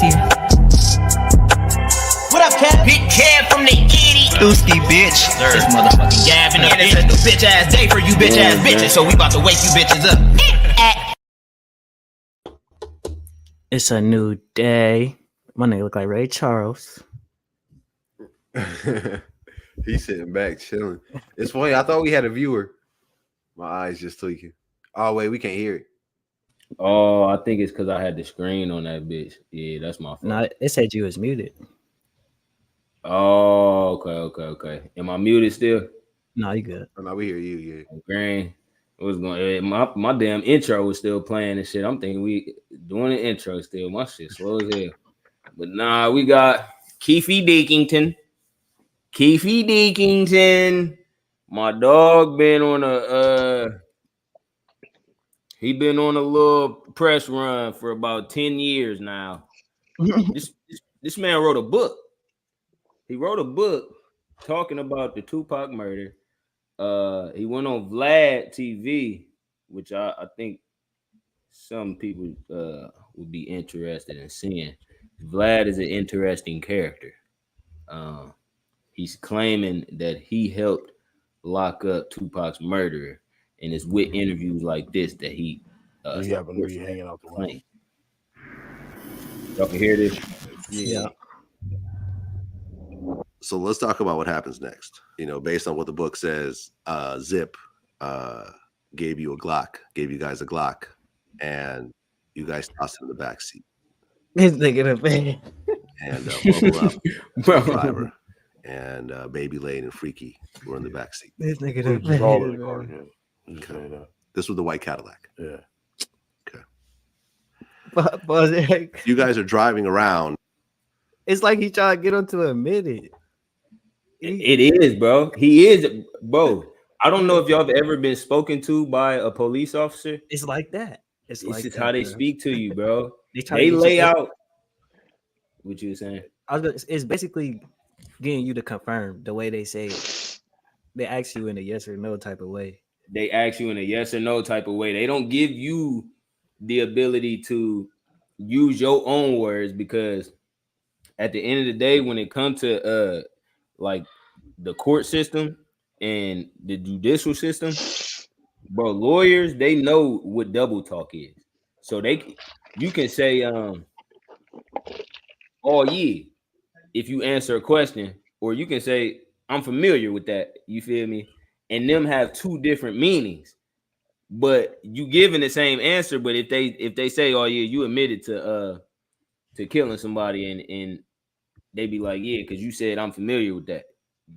pussy. What up, Cat? Big Cab from the Itty. Dooski, bitch. This motherfucking Gab in the bitch. It's a new bitch ass day for you bitch ass bitches. So we about to wake you bitches up. It's a new day. My nigga look like Ray Charles. He's sitting back chilling. It's funny. I thought we had a viewer. My eyes just tweaking. Oh wait, we can't hear it. Oh, I think it's because I had the screen on that bitch. Yeah, that's my fault. No, it said you was muted. Oh, okay. Am I muted still? No, you good. Oh, no, we hear you. Yeah. Green. It was going. My damn intro was still playing and shit. I'm thinking we doing the intro still. My shit slow as hell. But nah, we got Keefy Deakington. My dog been on he been on a little press run for about 10 years now. This man wrote a book. He wrote a book talking about the Tupac murder. He went on Vlad TV, which I think some people would be interested in seeing. Vlad is an interesting character. He's claiming that he helped lock up Tupac's murderer, and it's with interviews like this that he happened to be hanging out the window. Y'all can hear this? Yeah. So let's talk about what happens next. You know, based on what the book says, Zip gave you guys a Glock, and you guys tossed it in the back seat. This nigga the bed. And Bubble Up, the driver, and Baby Lane and Freaky were in the back seat. This nigga the Just all in the bed. car, yeah. Just say that. This was the white Cadillac. Yeah. Okay. But You guys are driving around. it's like he trying to get him to admit it. It is, bro. He is, bro. I don't know if y'all have ever been spoken to by a police officer. It's like that. It's This like is that, how they bro. speak to you, bro. try to They get lay you- out what you were saying. It's basically getting you to confirm the way they say it. They ask you in a yes or no type of way. They ask you in a yes or no type of way. They don't give you the ability to use your own words, because at the end of the day, when it comes to like the court system and the judicial system, bro, lawyers, they know what double talk is. So you can say oh yeah, if you answer a question, or you can say I'm familiar with that, you feel me? And them have two different meanings, but you giving the same answer. But if they say, oh yeah, you admitted to killing somebody, and they be like, yeah, because you said I'm familiar with that,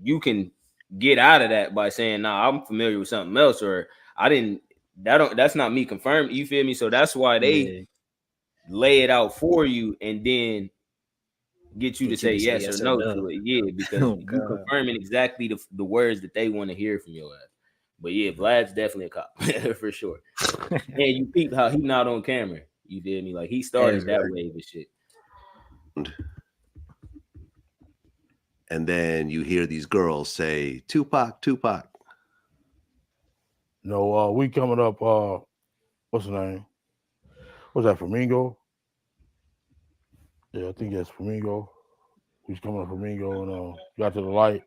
you can get out of that by saying, nah, I'm familiar with something else, or that's not me confirmed, you feel me? So that's why they lay it out for you and then get you to say yes or no to it. Yeah, because you confirming exactly the words that they want to hear from your ass. But yeah, Vlad's definitely a cop for sure. And you peep how he not on camera. You feel me? Like he started that wave of shit. And then you hear these girls say, Tupac. No, we coming up, what's the name? What's that, Flamingo? Yeah, I think that's Flamingo. We was coming up Flamingo and got to the light.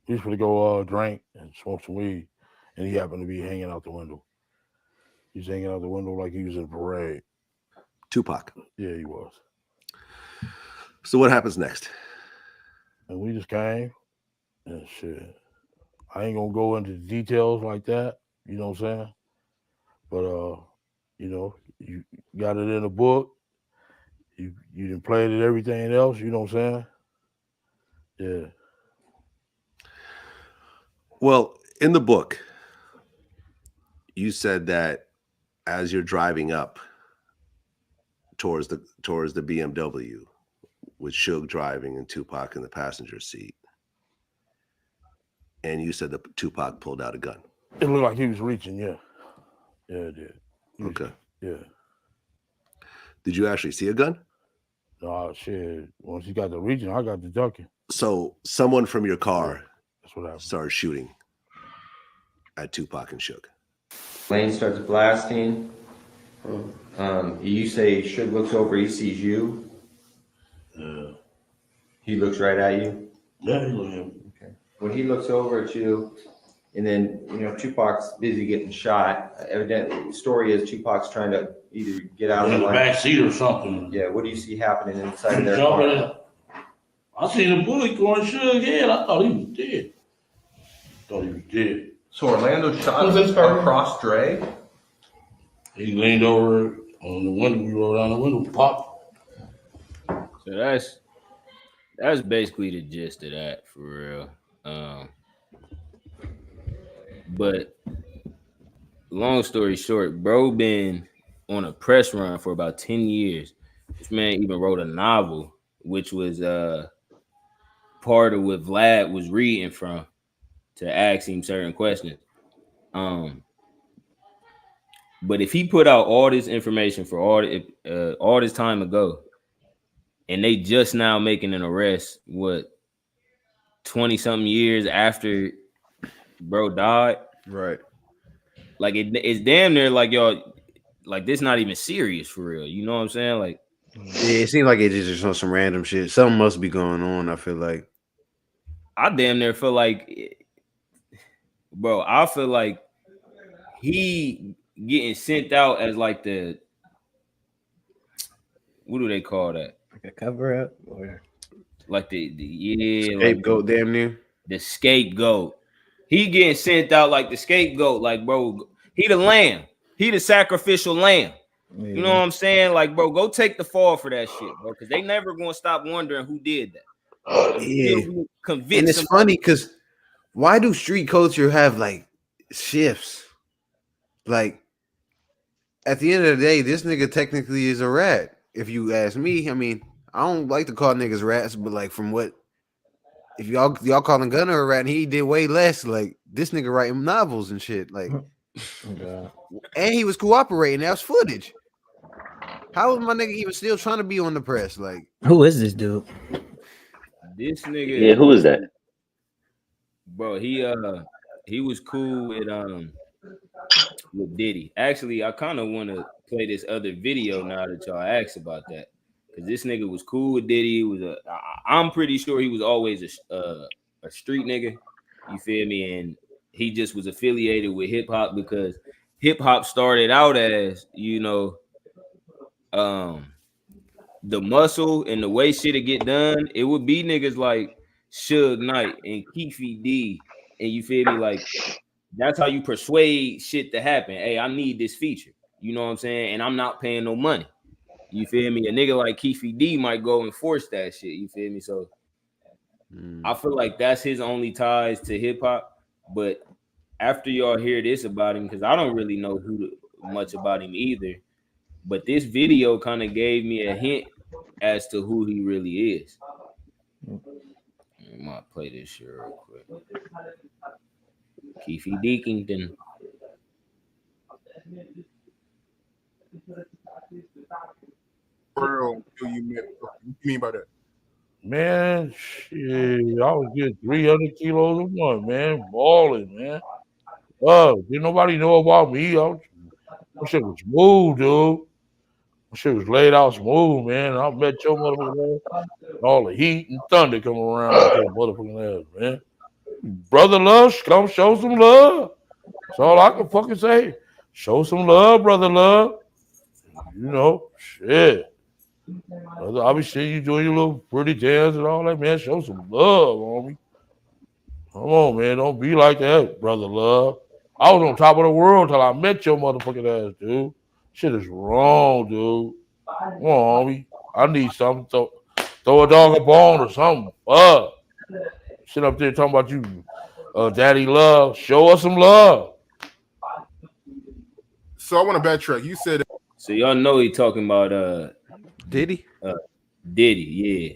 We was going to go drink and smoke some weed, and he happened to be hanging out the window. He was hanging out the window like he was in a parade. Tupac. Yeah, he was. So what happens next? And we just came and shit. I ain't gonna go into details like that, you know what I'm saying? But you know, you got it in a book. You done played it, everything else, you know what I'm saying? Yeah. Well, in the book, you said that as you're driving up towards the BMW, with Suge driving and Tupac in the passenger seat, and you said that Tupac pulled out a gun. It looked like he was reaching, yeah. Yeah, it did. Okay. Yeah. Did you actually see a gun? No, shit. Once he got the reaching, I got the ducking. So someone from your car That's what happened. started shooting at Tupac and Suge. Lane starts blasting. You say Suge looks over, he sees you. Yeah. He looks right at you. Yeah, he look at me. Okay. When he looks over at you, and then Tupac's busy getting shot. Evidently, the story is Tupac's trying to either get out In of the the back line. seat or something. Yeah. What do you see happening inside of He their jumping in. car? I seen the bullet going Suge head. I thought he was dead. So Orlando shot across Dre. He leaned over on the window. We rolled down the window, pop. So that's basically the gist of that for real. But long story short, bro been on a press run for about 10 years. This man even wrote a novel, which was part of what Vlad was reading from to ask him certain questions. But if he put out all this information for all this time ago, and they just now making an arrest, 20 something years after bro died, Right. like it's damn near like y'all, like this not even serious for real. You know what I'm saying? Like, Yeah, it seemed like it just on some random shit. Something must be going on. I feel like I damn near feel like, bro, I feel like he getting sent out as like the, what do they call that? Like a cover up or Like the scapegoat, like damn near. the scapegoat. He getting sent out like the scapegoat, like bro, he the lamb, he the sacrificial lamb. yeah. You know what I'm saying? Like, bro, go take the fall for that shit, bro, because they never gonna stop wondering who did that. Yeah, Convict and it's somebody. funny because why do street culture have like shifts? Like at the end of the day, this nigga technically is a rat. If you ask me, I mean, I don't like to call niggas rats, but like from what if y'all calling Gunner a rat, and he did way less. Like this nigga writing novels and shit. Like, God. and he was cooperating. That was footage. How was my nigga even still trying to be on the press? Like, Who is this dude? This nigga, Yeah, who is that? bro, he was cool with Diddy. Actually, I kind of want to play this other video now that y'all asked about that, because this nigga was cool with Diddy. I'm pretty sure he was always a street nigga. You feel me? And he just was affiliated with hip hop because hip hop started out as the muscle and the way shit'll get done. It would be niggas like Suge Knight and Keefy D, and you feel me? Like that's how you persuade shit to happen. Hey, I need this feature. You know what I'm saying? And I'm not paying no money. You feel me? A nigga like Keefy D might go and force that shit. You feel me? So I feel like that's his only ties to hip hop. But after y'all hear this about him, because I don't really know much about him either. But this video kind of gave me a hint as to who he really is. I might play this shit real quick. Keefy Deakington. What do you mean by that? Man, shit, I was getting 300 kilos a month, man. Balling, man. Didn't nobody know about me. My shit was smooth, dude. My shit was laid out smooth, man. I met your motherfucking ass. All the heat and thunder come around with your motherfucking ass, man. Brother love, come show some love. That's all I can fucking say. Show some love, brother love. You know, shit. Brother, I be seeing you doing your little pretty dance and all that, man. Show some love, homie. Come on, man. Don't be like that, brother love. I was on top of the world till I met your motherfucking ass, dude. Shit is wrong, dude. Come on, homie. I need something to throw a dog a bone or something. Sit up there talking about you, daddy love. Show us some love. So I want to backtrack. You said So y'all know he talking about Diddy? Diddy, yeah.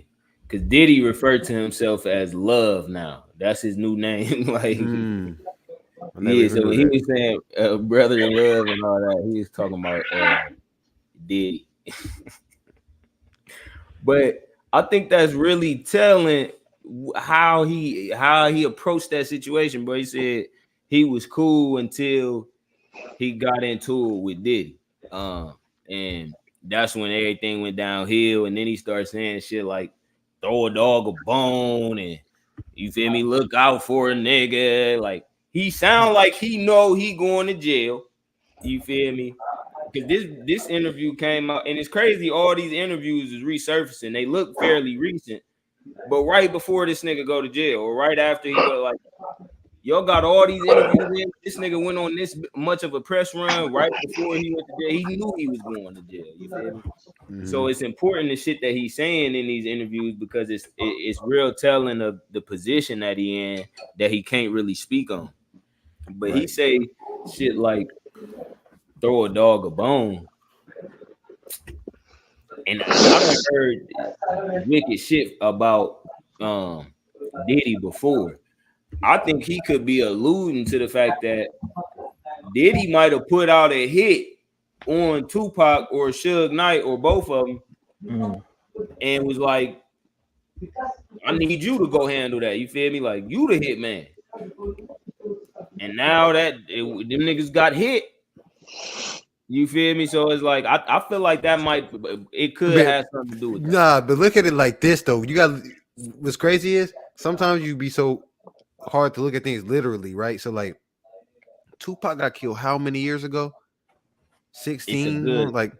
Cause Diddy referred to himself as Love now. That's his new name. Like yeah, so when he was saying brother in love and all that, he was talking about Diddy. But I think that's really telling how he approached that situation. But he said he was cool until he got into it with Diddy. And that's when everything went downhill. And then he started saying shit like throw a dog a bone and you feel me, look out for a nigga. Like he sound like he know he going to jail. You feel me? Because this interview came out, and it's crazy. All these interviews is resurfacing. They look fairly recent, but right before this nigga go to jail, or right after he go, like y'all got all these interviews in. This nigga went on this much of a press run right before he went to jail. He knew he was going to jail. You feel me? So it's important the shit that he's saying in these interviews because it's real telling of the position that he in that he can't really speak on. But he say shit like throw a dog a bone. And I done heard wicked shit about Diddy before. I think he could be alluding to the fact that Diddy might have put out a hit on Tupac or Suge Knight or both of them and was like, I need you to go handle that. You feel me? Like, you the hit man. And now that them niggas got hit, you feel me? So it's like, I feel like that it could have something to do with that. Nah, but look at it like this, though. You got, what's crazy is sometimes you be so hard to look at things literally, right? So, like, Tupac got killed how many years ago? 16? Like,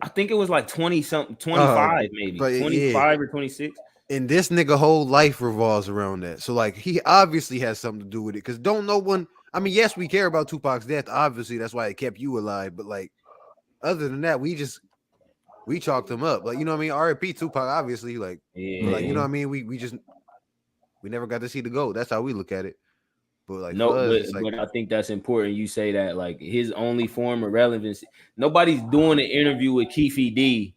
I think it was like 20 something, 25 maybe, 25 or 26. And this nigga whole life revolves around that. So like he obviously has something to do with it. Cause don't no one, I mean, yes, we care about Tupac's death. Obviously, that's why it kept you alive. But like other than that, we chalked him up. Like, you know what I mean? R.I.P. Tupac, obviously, like, like, you know what I mean? We never got to see the GOAT. That's how we look at it. But like, no, but I think that's important. You say that like his only form of relevance. Nobody's doing an interview with Keefy D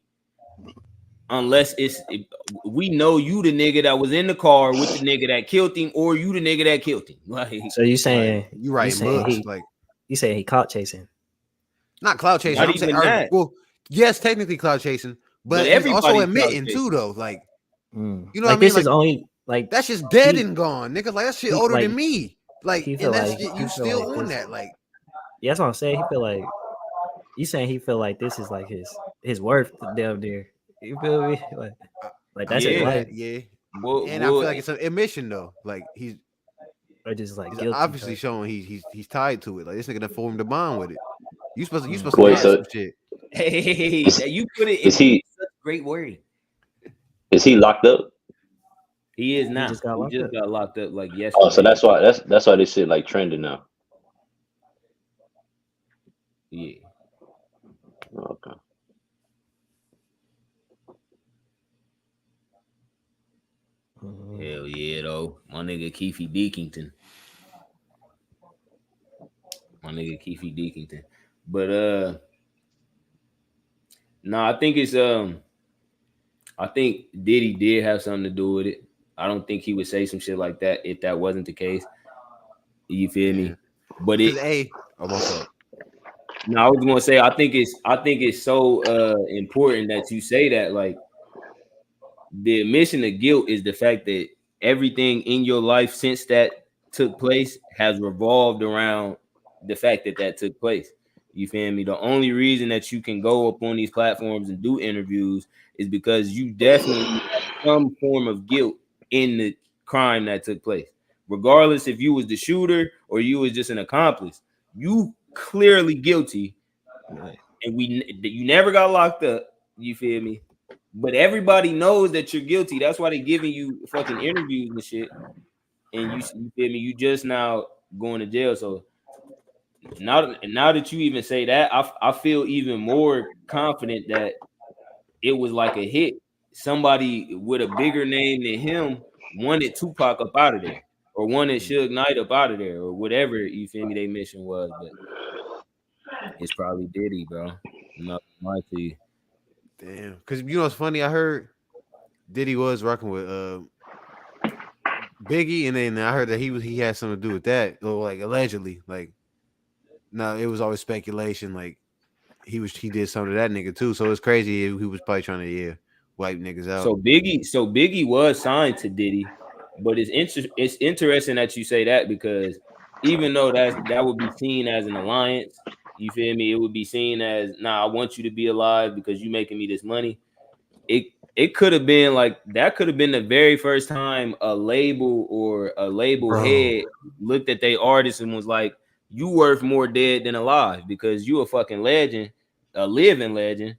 unless we know you the nigga that was in the car with the nigga that killed him, or you the nigga that killed him. Like, so you saying you right? You saying he clout chasing? Not clout chasing. I'm saying, well, yes, technically clout chasing, but he's also admitting too, though. Like, you know like what I mean? This like, is only like that's just dead and gone, nigga. Like that shit older like, than me. Like, and that's like, you still on that. Like, yeah, that's what I'm saying. He feel like you saying he feel like this is like his worth down there. You feel me? Like that's his life. Yeah. And I feel like it's an admission though. Like he's just like he's guilty obviously showing he's tied to it. Like this nigga done formed a bond with it. You supposed to Wait, some shit. Hey, you put it in such great word. Is he locked up? He is now. He just got locked up like yesterday. Oh, so that's why this shit like trending now. Yeah. Okay. Hell yeah, though. My nigga Keefy Deakington. But no, I think it's I think Diddy did have something to do with it. I don't think he would say some shit like that if that wasn't the case. You feel me? But no, I was gonna say I think it's so important that you say that. Like, the admission of guilt is the fact that everything in your life since that took place has revolved around the fact that took place. You feel me? The only reason that you can go up on these platforms and do interviews is because you definitely have some form of guilt in the crime that took place. Regardless if you was the shooter or you was just an accomplice, you clearly guilty. And you never got locked up. You feel me? But everybody knows that you're guilty. That's why they're giving you fucking interviews and shit. And you feel me? You just now going to jail. So now that you even say that, I feel even more confident that it was like a hit. Somebody with a bigger name than him wanted Tupac up out of there, or wanted Suge Knight up out of there, or whatever, you feel me, their mission was. But it's probably Diddy, bro. I'm not gonna lie to you. Damn. Because you know what's funny? I heard Diddy was rocking with Biggie, and then I heard that he had something to do with that, or like allegedly. Like, no, it was always speculation. Like he did something to that nigga too. So it's crazy. He was probably trying to wipe niggas out. So Biggie was signed to Diddy, but it's interesting that you say that, because even though that would be seen as an alliance, You feel me? It would be seen as, nah, I want you to be alive because you making me this money. It could have been like that. Could have been the very first time a label or a label head looked at their artist and was like, "You worth more dead than alive because you a fucking legend, a living legend.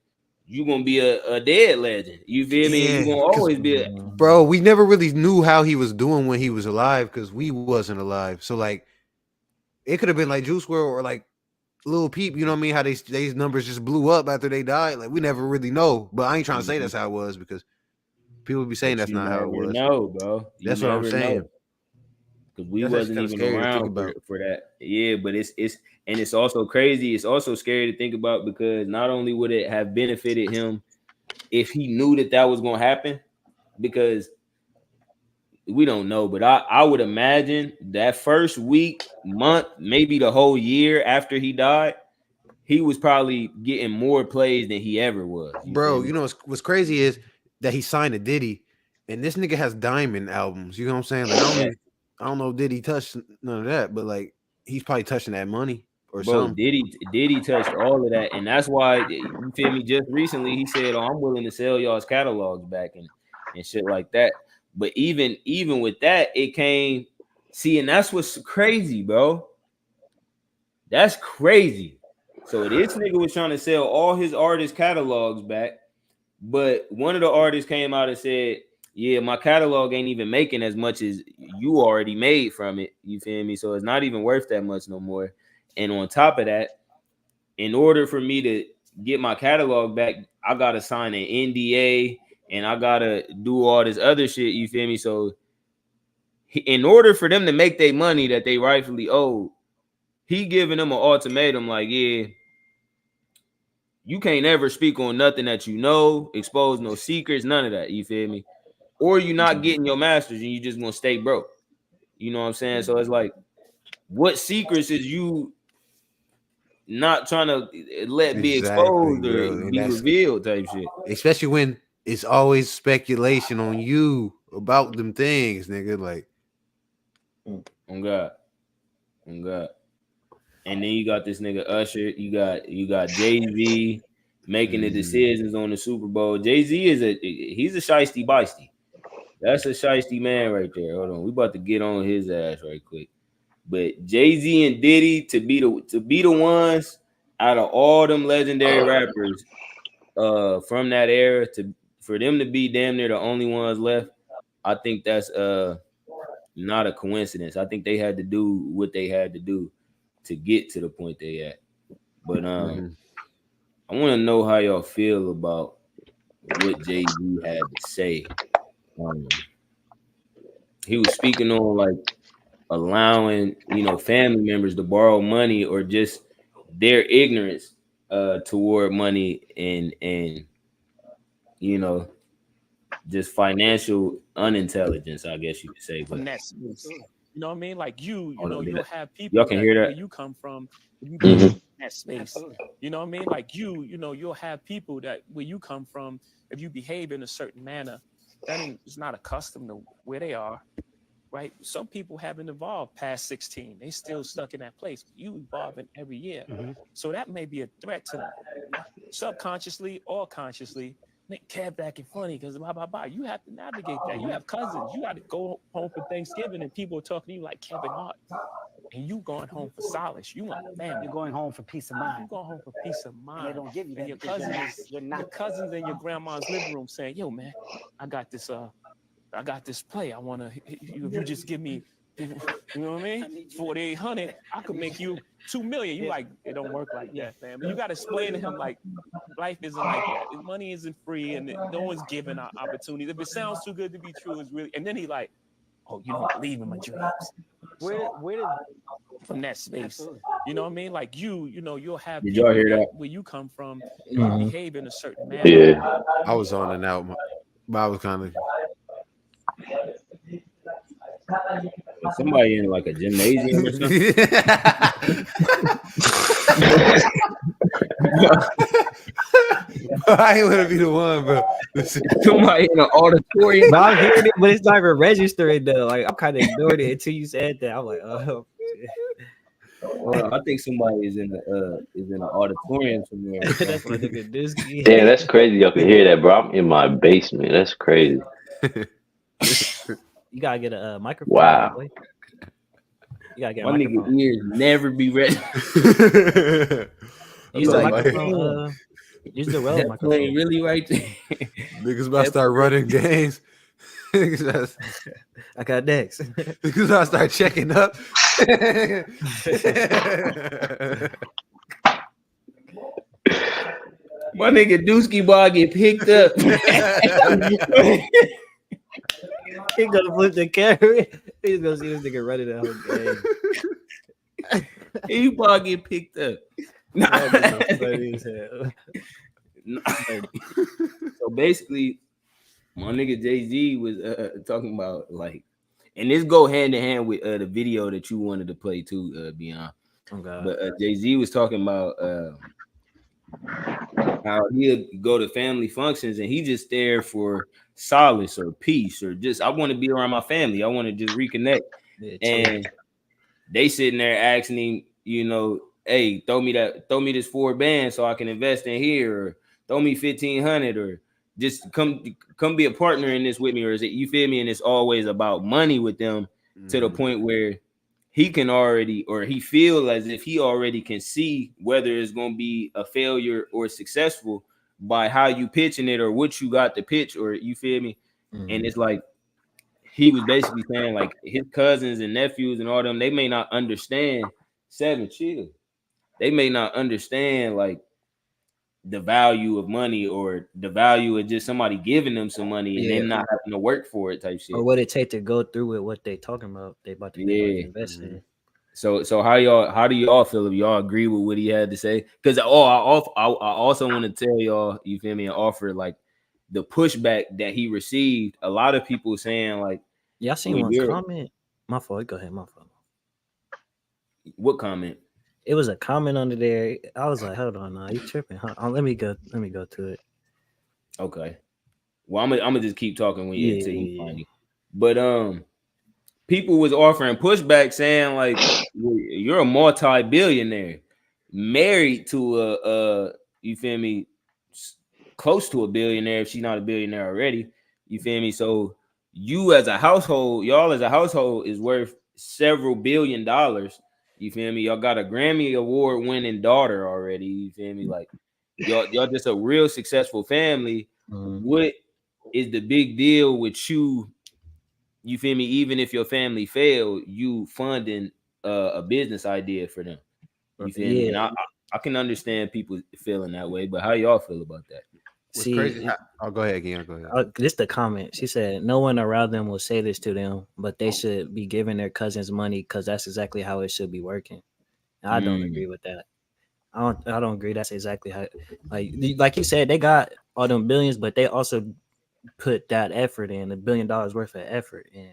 You gonna be a dead legend. You feel me? And you gonna always be a." Bro, we never really knew how he was doing when he was alive because we wasn't alive. So like, it could have been like Juice WRLD or like Lil Peep. You know what I mean? How these numbers just blew up after they died. Like we never really know. But I ain't trying to say that's how it was because people be saying that's not how it was. No, bro. That's what I'm saying. Because we wasn't even around for that. Yeah, but it's also crazy. It's also scary to think about because not only would it have benefited him if he knew that was going to happen, because we don't know, but I would imagine that first week, month, maybe the whole year after he died, he was probably getting more plays than he ever was. Bro, you know what's crazy is that he signed to Diddy, and this nigga has diamond albums. You know what I'm saying? Like I don't know if Diddy touched none of that, but like he's probably touching that money or something. Diddy touched all of that, and that's why you feel me. Just recently, he said, "Oh, I'm willing to sell y'all's catalogs back and shit like that." But even with that, it came. See, and that's what's crazy, bro. That's crazy. So this nigga was trying to sell all his artist catalogs back, but one of the artists came out and said, "Yeah, my catalog ain't even making as much as you already made from it." You feel me? So it's not even worth that much no more. And on top of that, in order for me to get my catalog back, I gotta sign an NDA and I gotta do all this other shit. You feel me? So in order for them to make their money that they rightfully owed, he giving them an ultimatum like, yeah, you can't ever speak on nothing that you know, expose no secrets, none of that. You feel me? Or you're not getting your masters and you just gonna stay broke. You know what I'm saying? So it's like, what secrets is you not trying to let be exposed or be revealed type shit? Especially when it's always speculation on you about them things, nigga. Like, on God. And then you got this nigga Usher. You got Jay-Z making the decisions on the Super Bowl. Jay-Z he's a shiesty beisty. That's a shiesty man right there. Hold on, we about to get on his ass right quick. But Jay-Z and Diddy to be the ones out of all them legendary rappers from that era, for them to be damn near the only ones left, I think that's not a coincidence. I think they had to do what they had to do to get to the point they at. But I want to know how y'all feel about what Jay-Z had to say. He was speaking on like allowing, family members to borrow money or just their ignorance toward money and just financial unintelligence, I guess you could say. But you know what I mean? Like you'll have people y'all can hear that where you come from, you be in that space. You know what I mean? Like you'll have people that where you come from, if you behave in a certain manner, that is not accustomed to where they are. Right? Some people haven't evolved past 16. They still stuck in that place. You evolving every year. So that may be a threat to them. Subconsciously or consciously, make Kev acting funny because blah, blah, blah. You have to navigate that. You have cousins. You got to go home for Thanksgiving and people are talking to you like Kevin Hart. And you going home for solace. You want family. You're going home for peace of mind. You're going home for peace of mind. And they don't give you that. And your cousins in your grandma's living room saying, yo, man, I got this play. I want to, if you just give me, you know what I mean? 4,800, I could make you 2 million. You like, it don't work like that, man. But you got to explain to him like, life isn't like that. Money isn't free and no one's giving opportunities. If it sounds too good to be true, it's really, and then he like, oh, you don't believe in my dreams. Where did from that space? You know what I mean? Like you'll have. Did y'all hear that? Where you come from, you behave in a certain manner. Yeah. I was on and out, but I was kind of. Somebody in like a gymnasium or something. I ain't want to be the one, bro. Somebody in an auditorium. But I'm hearing it, but it's not even registering though. Like I'm kind of ignoring it until you said that. I'm like, oh. Hold on, I think somebody is in an auditorium somewhere. Or That's my something. nigga Dusky. Damn, that's crazy. Y'all can hear that, bro. I'm in my basement. That's crazy. You gotta get a microphone, my Wow. boy. You gotta get a My nigga microphone. ears never be ready. Use the Like, microphone. Use the Rode That plane microphone. really right there. Niggas about to start running games. Niggas about- I got next. niggas about to start checking up. My nigga Dusky Bar get picked up. He gonna flip the camera. He's gonna see this nigga running that whole game. He Bar get picked up. That nigga funny as hell. So basically, my nigga Jay-Z was talking about like, and this go hand in hand with the video that you wanted to play too, Beyond. Oh God. But Jay-Z was talking about how he'll go to family functions and he just there for solace or peace or just I want to be around my family. I want to just reconnect. Yeah, And they sitting there asking him, you know, hey, throw me this $4 so I can invest in here, or throw me 1,500, or just come be a partner in this with me, or is it, you feel me? And it's always about money with them to the point where he can already, or he feel as if he already can see whether it's going to be a failure or successful by how you pitching it or what you got to pitch, or you feel me? And it's like, he was basically saying like his cousins and nephews and all them, they may not understand. Chill. They may not understand like the value of money or the value of just somebody giving them some money and them not having to work for it type shit. Or what it take to go through with what they talking about. They about to invest in. So how do y'all feel if y'all agree with what he had to say? Because I also want to tell y'all, you feel me, and offer like the pushback that he received. A lot of people saying like, yeah, I seen one comment. My fault. Go ahead. My fault. What comment? It was a comment under there. I was like, hold on, you tripping? Let me go to it. Okay. Well, I'm gonna just keep talking when you find it. But people was offering pushback saying like, you're a multi-billionaire, married to a you feel me, close to a billionaire if she's not a billionaire already. You feel me? So you as a household, y'all as a household is worth several $billion. You feel me? Y'all got a Grammy Award winning daughter already. You feel me? Like y'all just a real successful family. What is the big deal with you? You feel me? Even if your family failed, you funding a business idea for them. You feel me? And I can understand people feeling that way, but how y'all feel about that? What's crazy? Go ahead, Gian. Go ahead. This the comment. She said, "No one around them will say this to them, but they should be giving their cousins money because that's exactly how it should be working." And I don't agree with that. I don't agree. That's exactly how. Like you said, they got all them billions, but they also put that effort in, $1 billion worth of effort, and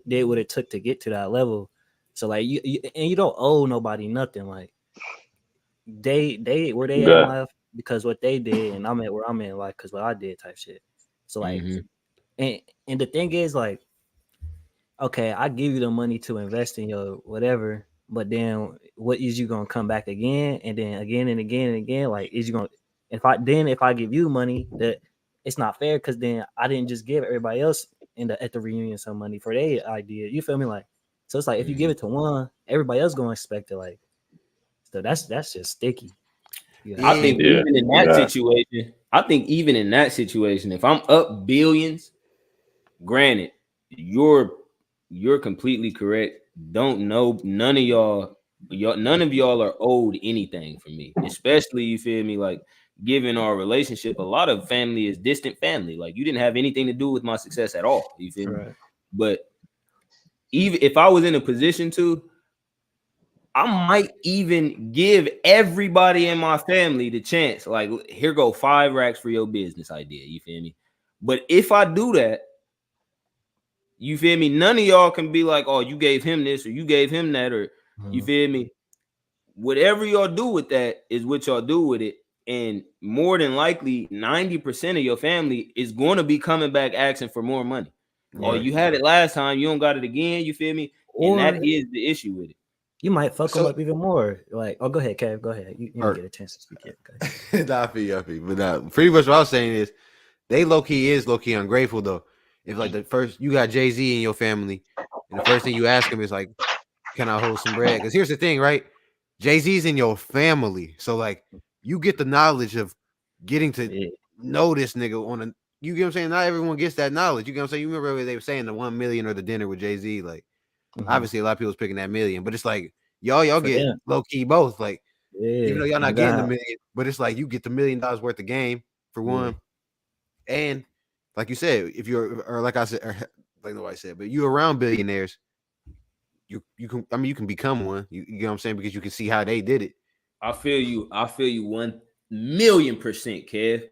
did what it took to get to that level. So like you don't owe nobody nothing. Like they where they at in life because what they did, and I'm at where I'm in life because what I did type shit. So like, and the thing is like, okay, I give you the money to invest in your whatever, but then what is you gonna come back again and then again and again and again? Like, is you gonna if I give you money, that it's not fair because then I didn't just give everybody else at the reunion some money for their idea. You feel me? Like, so it's like if you give it to one, everybody else gonna expect it. Like, so that's just sticky. I think even in that situation, if I'm up billions, granted, you're completely correct. Don't know none of y'all are owed anything from me, especially you feel me, like given our relationship, a lot of family is distant family. Like you didn't have anything to do with my success at all. You feel me? But even if I was in a position to, I might even give everybody in my family the chance. Like, here go 5 racks for your business idea. You feel me? But if I do that, you feel me? None of y'all can be like, oh, you gave him this or you gave him that, or you feel me? Whatever y'all do with that is what y'all do with it. And more than likely, 90% of your family is going to be coming back asking for more money. Oh, you had it last time, you don't got it again. You feel me? And that is the issue with it. You might fuck them So- up even more. Like, oh, go ahead, Kev. Go ahead. You Or- didn't get a chance to speak yet. Go ahead. Nah, I feel you. But pretty much what I was saying is they low key ungrateful though. If like the first you got Jay-Z in your family, and the first thing you ask him is like, "Can I hold some bread?" Because here's the thing, right? Jay-Z's in your family, so like you get the knowledge of getting to Yeah. know this nigga on a. You get what I'm saying? Not everyone gets that knowledge. You get what I'm saying? You remember what they were saying the 1 million or the dinner with Jay-Z? Like obviously a lot of people's picking that million, but it's like y'all For get them. low key both. Like Yeah. even though y'all Oh, not getting the God. million, but it's like you get the $1 million worth of game for one. And like you said, if you're or like I said, or like nobody said, but you're around billionaires, you can you can become one. You know what I'm saying? Because you can see how they did it. I feel you 1,000,000%, Kev.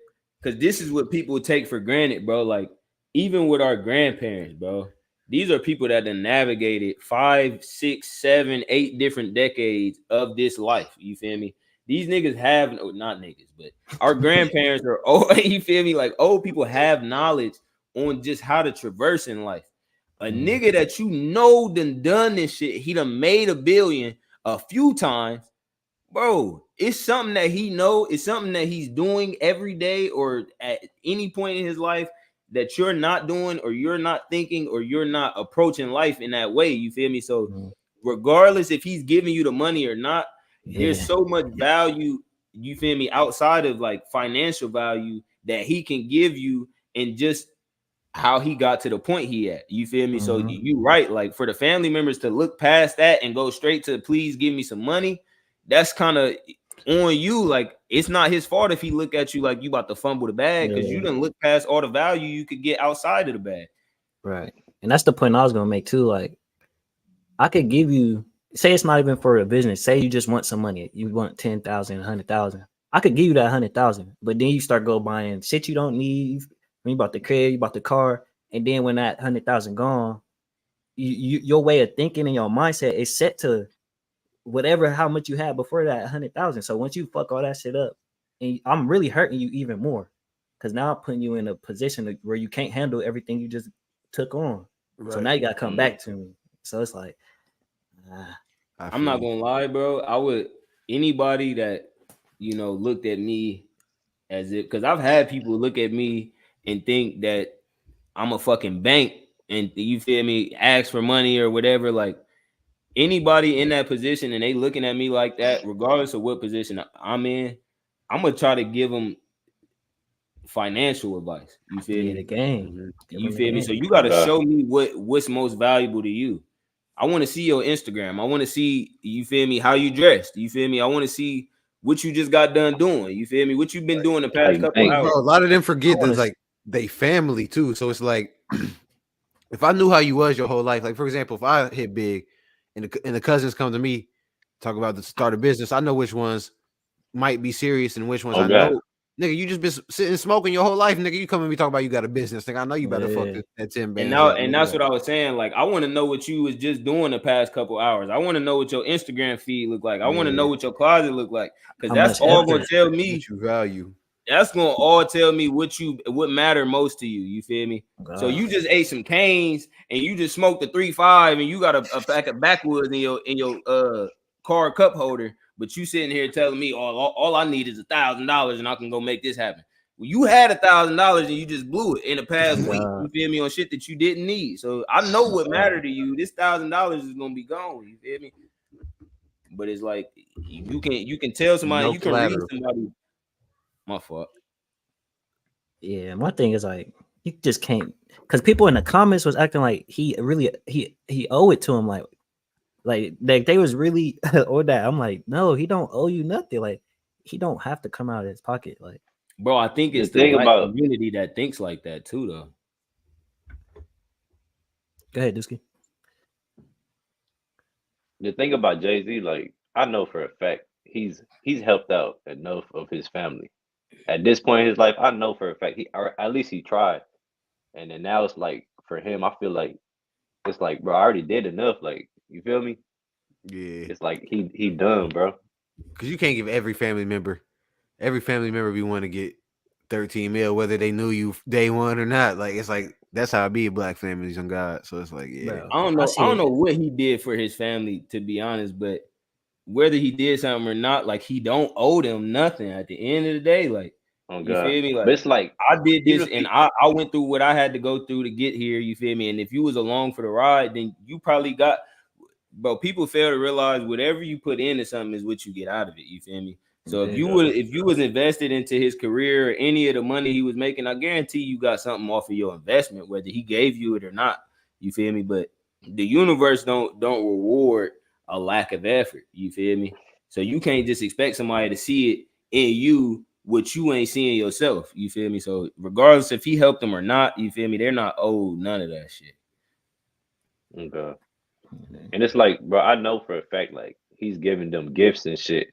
Because this is what people take for granted, bro. Like, even with our grandparents, bro. These are people that have navigated 5, 6, 7, 8 different decades of this life. You feel me? These niggas have not niggas, but our grandparents are old. You feel me? Like old people have knowledge on just how to traverse in life. A nigga that you know done this shit, he done made $1 billion a few times, bro. It's something that he know. It's something that he's doing every day or at any point in his life that you're not doing or you're not thinking or you're not approaching life in that way. You feel me? So regardless if he's giving you the money or not, there's so much value, you feel me, outside of like financial value that he can give you and just how he got to the point he at. You feel me? So you right, like for the family members to look past that and go straight to please give me some money, that's kind of on you. Like it's not his fault if he look at you like you about to fumble the bag because you didn't look past all the value you could get outside of the bag. Right. And that's the point I was gonna make too. Like I could give you, say it's not even for a business. Say you just want some money. You want 10,000, 100,000. I could give you that 100,000, but then you start go buying shit you don't need. When you bought the crib, you bought the car, and then when that 100,000 gone, your way of thinking and your mindset is set to whatever how much you had before that 100,000. So once you fuck all that shit up, and I'm really hurting you even more, because now I'm putting you in a position where you can't handle everything you just took on. So now you gotta come back to me. So it's like, I'm not gonna lie, bro. I would anybody that looked at me as if because I've had people look at me and think that I'm a fucking bank and you feel me, ask for money or whatever. Like anybody in that position and they looking at me like that, regardless of what position I'm in, I'm gonna try to give them financial advice. You feel me? the game. You feel me? So you got to show me what's most valuable to you. I want to see your Instagram. I want to see, you feel me, how you dressed. You feel me? I want to see what you just got done doing. You feel me? What you've been doing the past couple hours. Bro, a lot of them forget that like they family too. So it's like if I knew how you was your whole life, like for example, if I hit big and the cousins come to me talk about the start of business, I know which ones might be serious and which ones I know. Nigga, you just been sitting smoking your whole life, nigga. You come and me talk about you got a business, nigga. I know you better fuck that 10 bands. And that's what I was saying. Like, I want to know what you was just doing the past couple hours. I want to know what your Instagram feed look like. I want to know what your closet look like, because that's all gonna tell me what you value. That's gonna all tell me what matter most to you. You feel me? So you just ate some canes and you just smoked the 3-5 and you got a pack of backwoods in your car cup holder, but you sitting here telling me all I need is $1,000 and I can go make this happen. Well, you had $1,000 and you just blew it in the past week. You feel me, on shit that you didn't need. So I know what mattered to you. This $1,000 is gonna be gone. You feel me? But it's like you can tell somebody, you can read somebody. My fault. Yeah, my thing is like you just can't, because people in the comments was acting like he owe it to him, like they was really or that. I'm like, no, he don't owe you nothing. Like he don't have to come out of his pocket. Like, bro, I think it's the black community that thinks like that too, though. Go ahead, Dusky. The thing about Jay-Z, like I know for a fact he's helped out enough of his family. At this point in his life, I know for a fact or at least he tried. And then now it's like for him, I feel like it's like, bro, I already did enough. Like, you feel me? Yeah. It's like he done, bro. Because you can't give every family member we want to get 13 mil, whether they knew you day one or not. Like, it's like that's how it be in black families on God. So it's like, yeah. Bro, I don't I know. I see don't it. know what he did for his family, to be honest, but whether he did something or not, like he don't owe them nothing at the end of the day. Like, Oh you God. feel me? But Like it's like I did even this if and I went through what I had to go through to get here, you feel me? And if you was along for the ride, then you probably got, bro, people fail to realize whatever you put into something is what you get out of it. You feel me? So if you was invested into his career or any of the money he was making, I guarantee you got something off of your investment, whether he gave you it or not. You feel me? But the universe don't reward a lack of effort. You feel me? So you can't just expect somebody to see it in you what you ain't seeing yourself. You feel me? So regardless if he helped them or not, you feel me? They're not owed none of that shit. oh God. And it's like, bro, I know for a fact, like he's giving them gifts and shit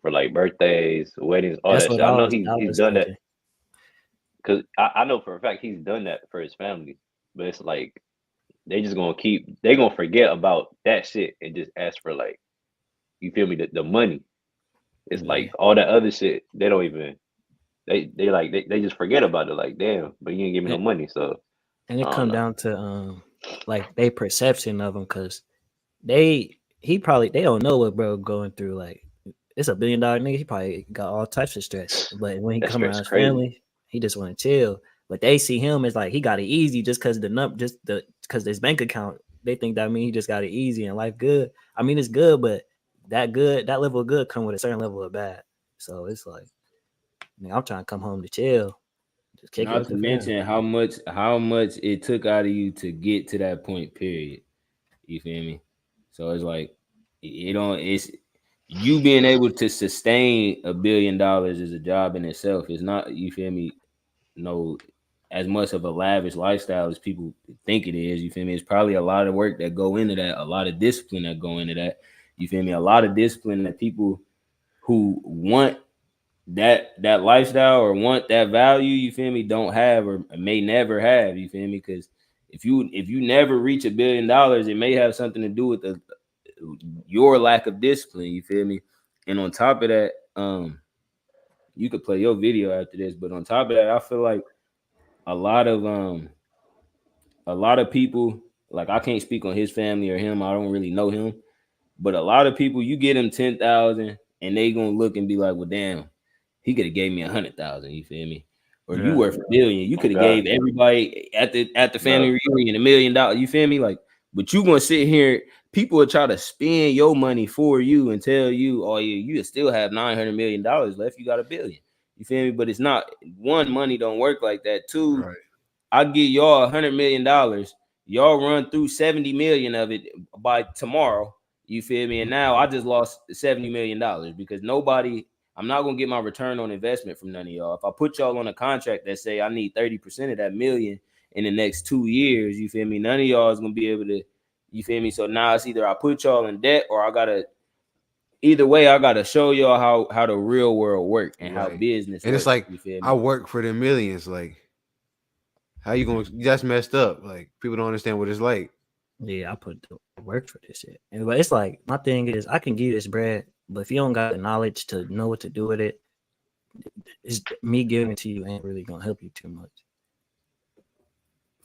for like birthdays, weddings, all That's that what shit. I know I he's was done that thinking. because I know for a fact he's done that for his family. But it's like they just gonna they gonna forget about that shit and just ask for like, you feel me, the money. It's Yeah. like all that other shit, they don't even they just forget about it. Like, damn, but you ain't give me no And, money, so and I it don't come know. down to like they perception of him, because they don't know what bro going through. Like, it's $1 billion nigga. He probably got all types of stress. But when he That come around stress his crazy. family, he just want to chill. But they see him as like he got it easy just because because his bank account. They think that mean he just got it easy and life good. I mean, it's good, but that level of good come with a certain level of bad. So it's like, man, I'm trying to come home to chill, just kick it Not with to the fam. mention how much it took out of you to get to that point, period. You feel me? So it's like it don't it's you being able to sustain $1 billion is a job in itself. It's not, you feel me, no as much of a lavish lifestyle as people think it is. You feel me? It's probably a lot of work that go into that, a lot of discipline that go into that. You feel me? A lot of discipline that people who want that lifestyle or want that value, you feel me, don't have or may never have. You feel me? Because if you never reach $1 billion, it may have something to do with your lack of discipline. You feel me? And on top of that, you could play your video after this, but on top of that, I feel like a lot of people, like, I can't speak on his family or him. I don't really know him, but a lot of people, you get them 10,000, and they gonna look and be like, "Well, damn, he could have gave me 100,000." You feel me? Or you Yeah. worth $1 billion. You Oh could have God. gave everybody at the No. family reunion $1 million. You feel me? Like, but you gonna sit here. People will try to spend your money for you and tell you, "Oh yeah, you still have $900 million left. You got $1 billion." You feel me? But it's not. One, money don't work like that. Two, Right. I give y'all $100 million. Y'all run through 70 million of it by tomorrow. You feel me? And now I just lost $70 million because I'm not gonna get my return on investment from none of y'all. If I put y'all on a contract that say I need 30% of that million in the next 2 years, you feel me? None of y'all is gonna be able to, you feel me? So now it's either I put y'all in debt or either way, I gotta show y'all how the real world work and how Right. business And it's work. like You feel I me? work for the millions. Like, how you gonna? That's messed up. Like, people don't understand what it's like. Yeah, I put the work for this shit. But it's like, my thing is, I can give you this bread, but if you don't got the knowledge to know what to do with it, it's me giving it to you ain't really gonna help you too much.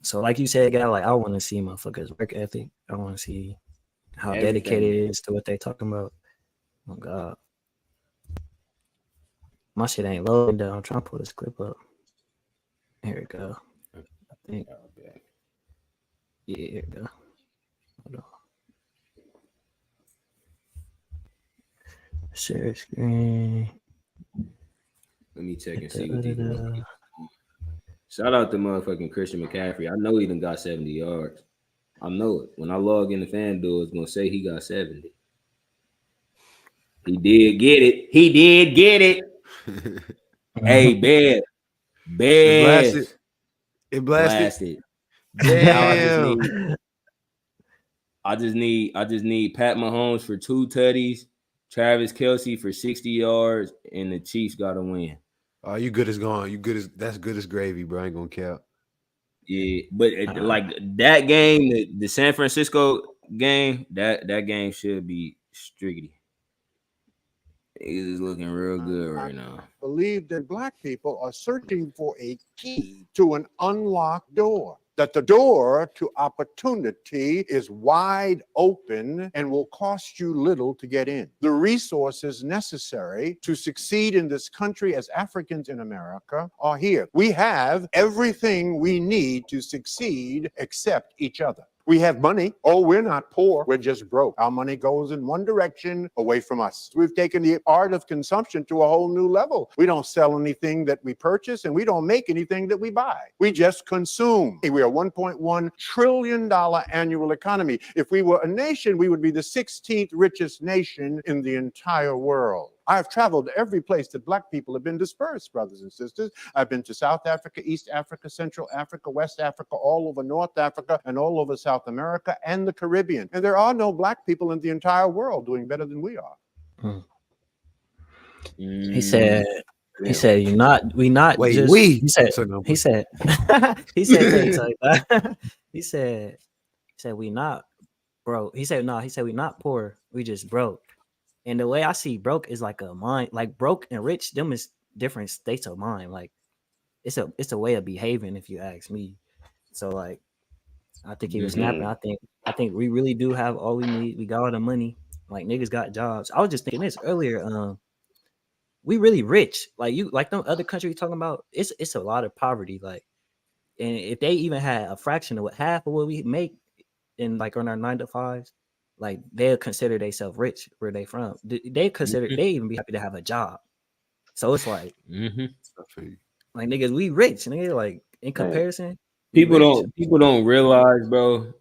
So like you said, guy, like I want to see motherfuckers work ethic. I want to see how dedicated Everything. it is to what they talking about. Oh God, my shit ain't loading though. I'm trying to pull this clip up. Here we go. I think. Yeah, here we go. Hold on. Share screen. Let me check and see what these Da-da-da-da. motherfuckers. Shout out to motherfucking Christian McCaffrey. I know he done got 70 yards. I know it. When I log into FanDuel, it's gonna say he got 70. He did get it. He did get it. Hey, Bev. It blasted. Bev. It blasted. Blasted. Now Damn. I just need Pat Mahomes for 2 tutties, Travis Kelce for 60 yards, and the Chiefs gotta win. Oh, you good as gone. You good as that's good as gravy, bro. I ain't gonna count. Yeah, but like that game, the San Francisco game, that game should be striggity. It is looking real good right now. Believe that black people are searching for a key to an unlocked door. that the door to opportunity is wide open and will cost you little to get in. The resources necessary to succeed in this country as Africans in America are here. We have everything we need to succeed except each other. We have money. Oh, we're not poor. We're just broke. Our money goes in one direction, away from us. We've taken the art of consumption to a whole new level. We don't sell anything that we purchase, and we don't make anything that we buy. We just consume. We are $1.1 trillion annual economy. If we were a nation, we would be the 16th richest nation in the entire world. I've traveled to every place that Black people have been dispersed, brothers and sisters. I've been to South Africa, East Africa, Central Africa, West Africa, all over North Africa, and all over South America and the Caribbean. And there are no Black people in the entire world doing better than we are. He said, we not Wait, just, we. he said, So no, he said, he said, he said, we not broke. He said, no, he said, we not poor. We just broke. And the way I see broke is like a mind, like broke and rich, them is different states of mind. Like it's a way of behaving, if you ask me. So like I think he was snapping. I think we really do have all we need. We got all the money. Like niggas got jobs. I was just thinking this earlier. We really rich. Like you like them other countries you're talking about, it's a lot of poverty. Like, and if they even had a fraction of what half of what we make in like on our 9 to 5s, like they'll consider themselves rich where they from. They consider they even be happy to have a job. So it's like, like niggas, we rich, nigga. Like in comparison, people don't realize, bro.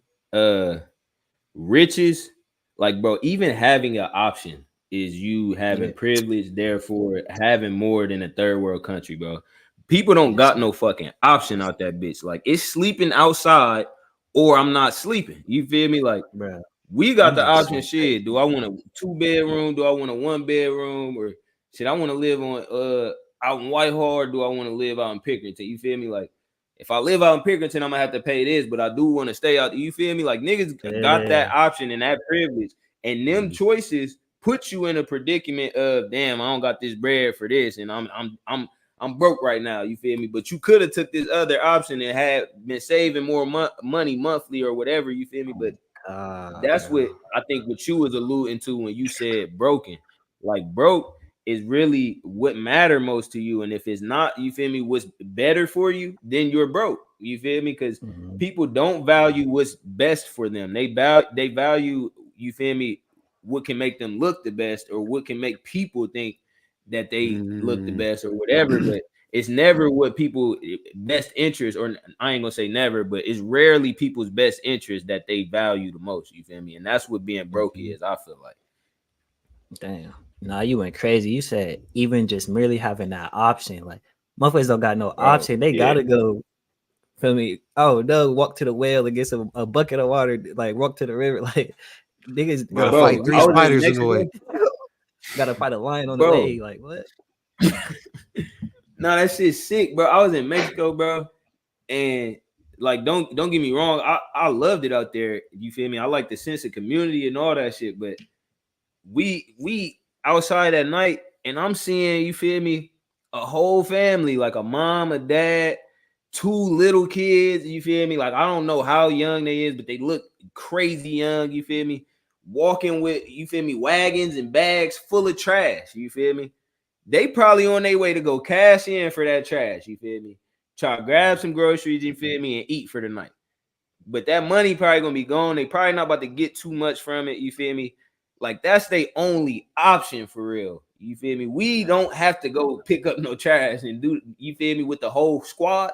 Riches, like bro, even having an option is you having privilege, therefore having more than a third world country, bro. People don't got no fucking option out that bitch. Like it's sleeping outside or I'm not sleeping. You feel me? Like, bro. We got the option. Shit, do I want a 2-bedroom? Do I want a 1-bedroom? Or shit, I want to live on out in Whitehall? Or do I want to live out in Pickerington? You feel me? Like, if I live out in Pickerington, I'm gonna have to pay this, but I do want to stay out. You feel me? Like niggas got that option and that privilege, and them choices put you in a predicament of damn, I don't got this bread for this, and I'm broke right now. You feel me? But you could have took this other option and had been saving more money monthly or whatever. You feel me? But that's what I think what you was alluding to when you said broken. Like broke is really what matter most to you. And if it's not, you feel me, what's better for you, then you're broke. You feel me? Because people don't value what's best for them. They value, you feel me, what can make them look the best or what can make people think that they look the best or whatever. But it's never what people best interest, or I ain't gonna say never, but it's rarely people's best interest that they value the most. You feel me? And that's what being broke is, I feel like. Damn. Nah, you went crazy. You said even just merely having that option, like motherfuckers don't got no option. They gotta go. Feel me? Oh no, walk to the well and get a bucket of water, like walk to the river. Like niggas gotta fight 3 spiders in the way. Gotta fight a lion on the way. Like what? No, that shit's sick, bro. I was in Mexico, bro, and like don't get me wrong, I loved it out there. You feel me? I like the sense of community and all that shit, but we outside at night, and I'm seeing, you feel me, a whole family, like a mom, a dad, 2 little kids. You feel me? Like I don't know how young they is, but they look crazy young. You feel me? Walking with, you feel me, wagons and bags full of trash. You feel me? They probably on their way to go cash in for that trash. You feel me? Try to grab some groceries, you feel me, and eat for the night. But that money probably gonna be gone. They probably not about to get too much from it. You feel me? Like that's their only option for real. You feel me? We don't have to go pick up no trash and do, you feel me, with the whole squad.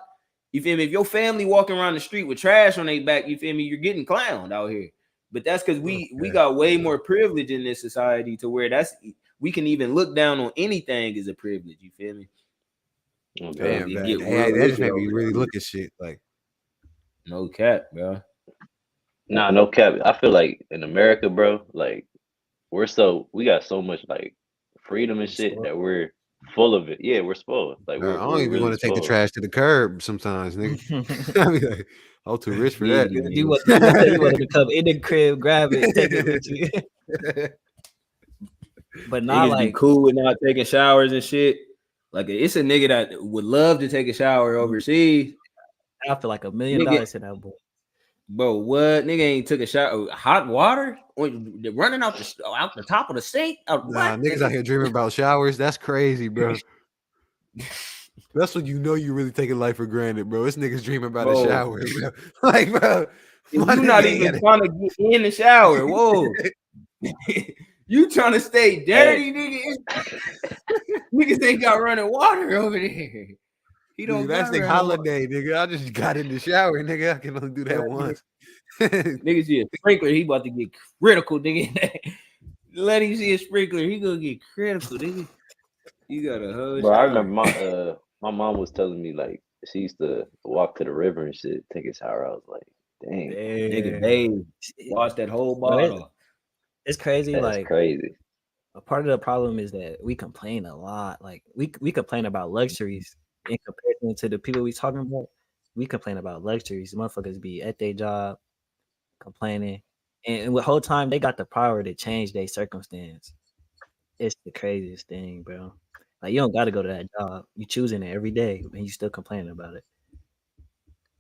You feel me? If your family walking around the street with trash on their back, you feel me, you're getting clowned out here. But that's because we got way more privilege in this society to where we can even look down on anything as a privilege. You feel me? Damn, that just made me really look at shit. Like, no cap, bro. Nah, no cap. I feel like in America, bro, like we got so much like freedom and shit that we're full of it. Yeah, we're spoiled. Like I don't even really want to take the spoiled. trash to the curb sometimes, nigga. I mean, like, I'm too rich for that. You want to come in the crib, grab it, take it with you. But not niggas like be cool with not taking showers and shit. Like it's a nigga that would love to take a shower overseas. I feel like $1 million Nigga, to that boy. bro, what nigga ain't took a shower? Hot water running out the top of the sink? Nah, What niggas out nigga? here dreaming about showers. That's crazy, bro. That's when you know you really taking life for granted, bro. This niggas dreaming about a Bro, shower, bro. Like, bro, if my you not nigga ain't even got trying to get in the shower, whoa. You trying to stay Hey, dirty, nigga? Niggas ain't got running water over there. He nigga, don't that's got the running water. holiday, nigga. I just got in the shower, nigga. I can only do that once. Nigga see a sprinkler, he about to get critical, nigga. Let him see a sprinkler, he gonna get critical, nigga. You got a whole bro, I shower. remember my mom was telling me like she used to walk to the river and shit, take a shower. I was like, dang, Nigga, Damn. babe, watch that whole But bottle. it's crazy. that's Like crazy. a part of the problem is that we complain a lot. Like we complain about luxuries in comparison to the people we talking about. We complain about luxuries. Motherfuckers be at their job complaining, and the whole time they got the power to change their circumstance. It's the craziest thing, bro. Like you don't got to go to that job. You choosing it every day, and you still complaining about it.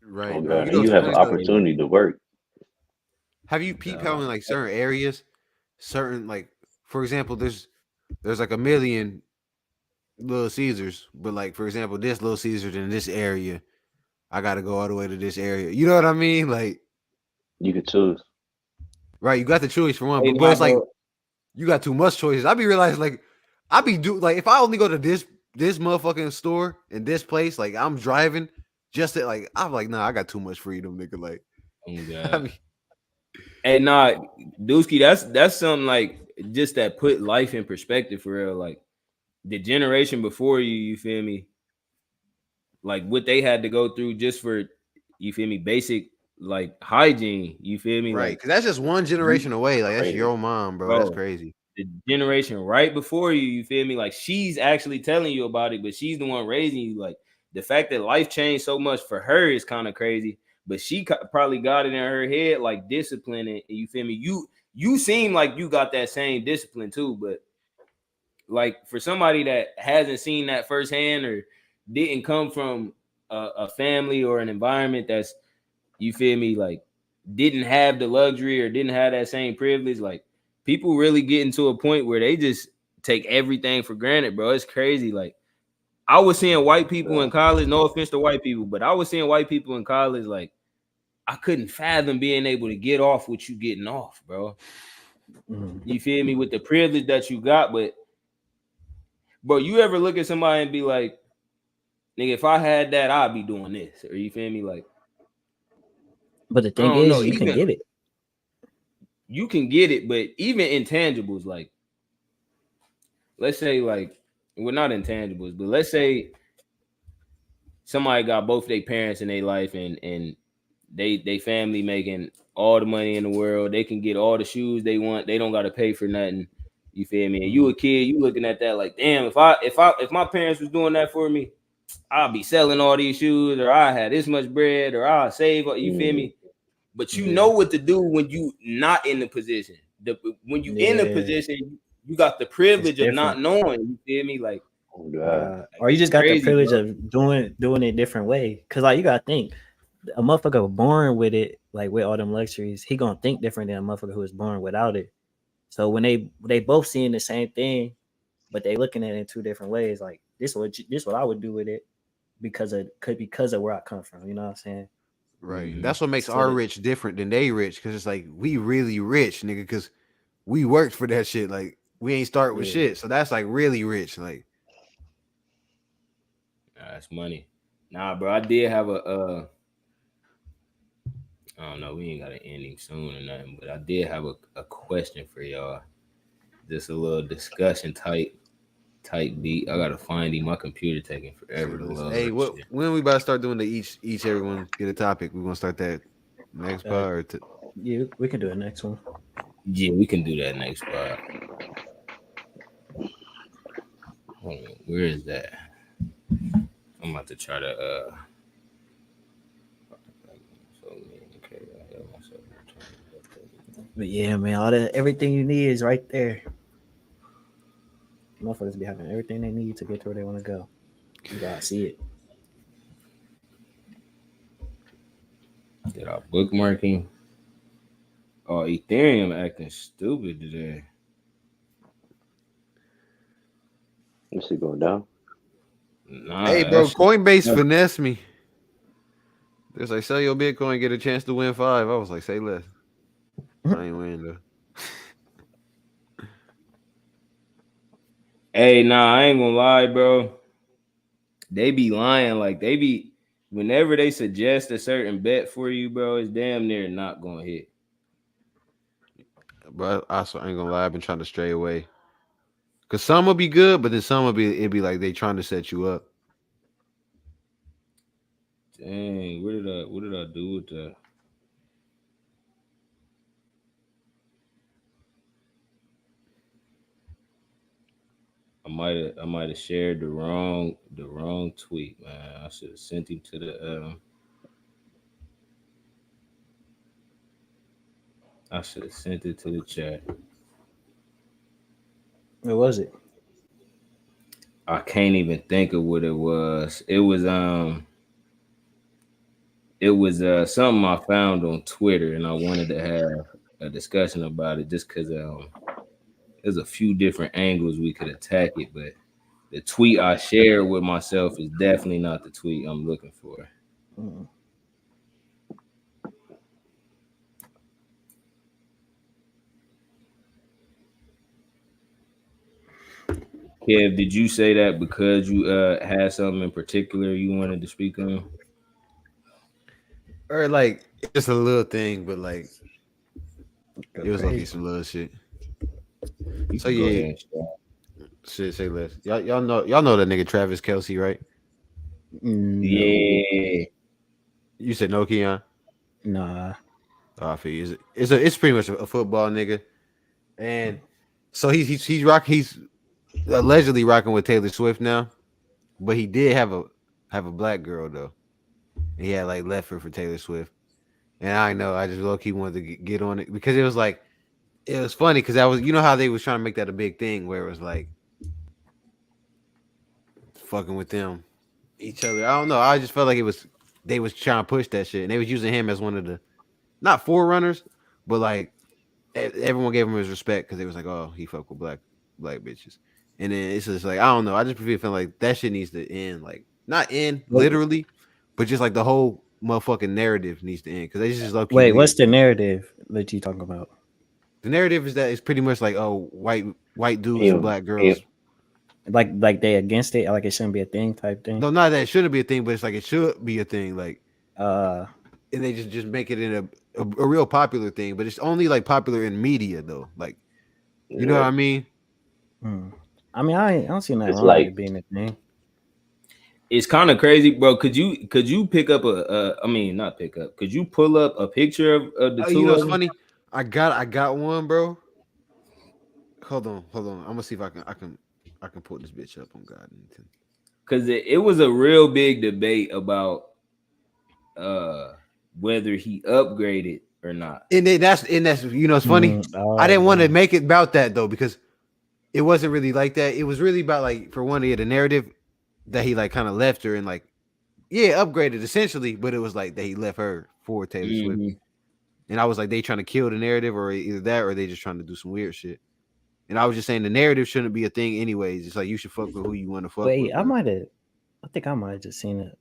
Oh Right, bro. god, You and know you what's have an funny It's though? crazy. opportunity to work. Have you peeped how Dog. in like certain areas, certain like, for example, there's like a million Little Caesars, but like for example, this Little Caesars in this area, I got to go all the way to this area. You know what I mean? Like, You could choose. right? You got the choice for one, Hey, but nah, it's like bro. you got too much choices. I be realizing like I be do like if I only go to this motherfucking store in this place, like I'm driving just to, like I'm like nah, I got too much freedom, nigga. Like, Oh I god. mean, Hey, nah, Dusky, that's something like just that put life in perspective for real. Like the generation before you, you feel me? Like what they had to go through just for, you feel me, basic like hygiene. You feel me? right? Like Because that's just one you, generation away. Like that's Crazy. your mom, bro. That's bro, crazy. the generation right before you, you feel me? Like she's actually telling you about it, but she's the one raising you. Like the fact that life changed so much for her is kind of crazy. But she probably got it in her head like discipline, and you feel me? You seem like you got that same discipline too, but like for somebody that hasn't seen that firsthand or didn't come from a family or an environment that's, you feel me, like didn't have the luxury or didn't have that same privilege, like people really getting to a point where they just take everything for granted, bro. It's crazy. Like I was seeing white people Yeah. in college, no offense to white people, but I was seeing white people in college, like I couldn't fathom being able to get off what you getting off, bro. Mhm. You feel me, with the privilege that you got. But bro, you ever look at somebody and be like, nigga, if I had that, I'd be doing this. Or you feel me? Like, But the I thing don't know. is, you can Even get it. you can get it, but even intangibles, like let's say, like, well, not intangibles, but let's say somebody got both their parents in their life and they family making all the money in the world. They can get all the shoes they want. They don't gotta pay for nothing. You feel me? And you a kid, you looking at that like, damn, if my parents was doing that for me, I'll be selling all these shoes, or I had this much bread, or I'll save. You feel Mm. me? But you know Yeah. what to do when you not in the position. When you in the Yeah. position, you got the It's privilege of not different. knowing. You feel me? Oh god. God. Or you It's just got the crazy, privilege bro. of doing it a different way. Cause like you gotta think, a motherfucker born with it, like with all them luxuries, he gonna think different than a motherfucker who was born without it. So when they both seeing the same thing, but they looking at it in two different ways. Like this what I would do with it because of where I come from. You know what I'm saying? Right. Mm-hmm. That's what makes So our that rich different than they rich, because it's like we really rich, nigga, because we worked for that shit. Like we ain't start with yeah. shit, so that's like really rich. Like, Nah, that's money. Nah, bro, I did have I don't know, we ain't got to ending soon or nothing, but I did have a question for y'all. Just a little discussion type beat. I gotta find him. My computer taking forever to hey, load. what Shit. when we about to start doing the each everyone get a topic? We gonna start that next Uh, part. yeah, we can do the next one. Yeah, we can do that next part. Hold on, where is that? I'm about to try to But yeah, man, all that everything you need is right there. Motherfuckers be having everything they need to get to where they want to go. You gotta see it. Did I bookmark him? Oh, Ethereum acting stupid today. This shit going down. Nah, Hey, that bro, shit. Coinbase finessed me. It's like sell your Bitcoin, get a chance to win 5. I was like, say less. I ain't winning though. Hey, nah, I ain't gonna lie, bro. They be lying. Like they be whenever they suggest a certain bet for you, bro, it's damn near not gonna hit. But I also ain't gonna lie, I've been trying to stray away. Cause some will be good, but then some will be it'd be like they trying to set you up. Dang, what did I do with that? I might have shared the wrong tweet, man. I should have sent him to the I should have sent it to the chat. What was it? I can't even think of what it was. It was something I found on Twitter, and I wanted to have a discussion about it just because there's a few different angles we could attack it, but the tweet I shared with myself is definitely not the tweet I'm looking for. Mm. Kev, did you say that because you had something in particular you wanted to speak on? Or like it's a little thing, but like Go it was lucky crazy. some little shit. You So can go yeah, ahead and start. shit, say less. Y'all know that nigga Travis Kelsey, right? No, Yeah. You said no, Keon. nah. Oh, I feel you. It's pretty much a football nigga, and so he's allegedly rocking with Taylor Swift now, but he did have a black girl though. And he had like left her for Taylor Swift, and I know I just low key wanted to get on it because it was like it was funny because that was how they was trying to make that a big thing where it was like fucking with them each other. I don't know. I just felt like they was trying to push that shit, and they was using him as one of the not forerunners, but like everyone gave him his respect because they was like, oh, he fuck with black bitches, and then it's just like I don't know. I just feel like that shit needs to end, like not end literally, but just like the whole motherfucking narrative needs to end because it's just low key Wait, what's weird. the narrative that you talking about? The narrative is that it's pretty much like oh white dudes for Him, black him. girls. Like they against it? Like it shouldn't be a thing type thing? No, not that it shouldn't be a thing, but it's like it should be a thing. Like Uh, and they just make it in a real popular thing, but it's only like popular in media though. Like you know what Yeah. I mean? hmm. I mean, I don't see nothing It's wrong with it like being a thing. It's kind of crazy, bro. Could you pick up I mean not pick up. Could you pull up a picture of the Oh, you two know of it's them? funny. I got one, bro. Hold on. I'm gonna see if I can pull this bitch up on God. Because it was a real big debate about uh whether he upgraded or not. And that's it's funny. I Oh, didn't want to damn. make it about that though because it wasn't really like that. It was really about like for one, he had a narrative that he like kind of left her and like upgraded essentially, but it was like that he left her for Taylor Swift. Mm-hmm. And I was like, they trying to kill the narrative or either that or they just trying to do some weird shit. And I was just saying the narrative shouldn't be a thing anyways. It's like you should fuck with who you want to fuck Wait, with, bro. I think I might have just seen it,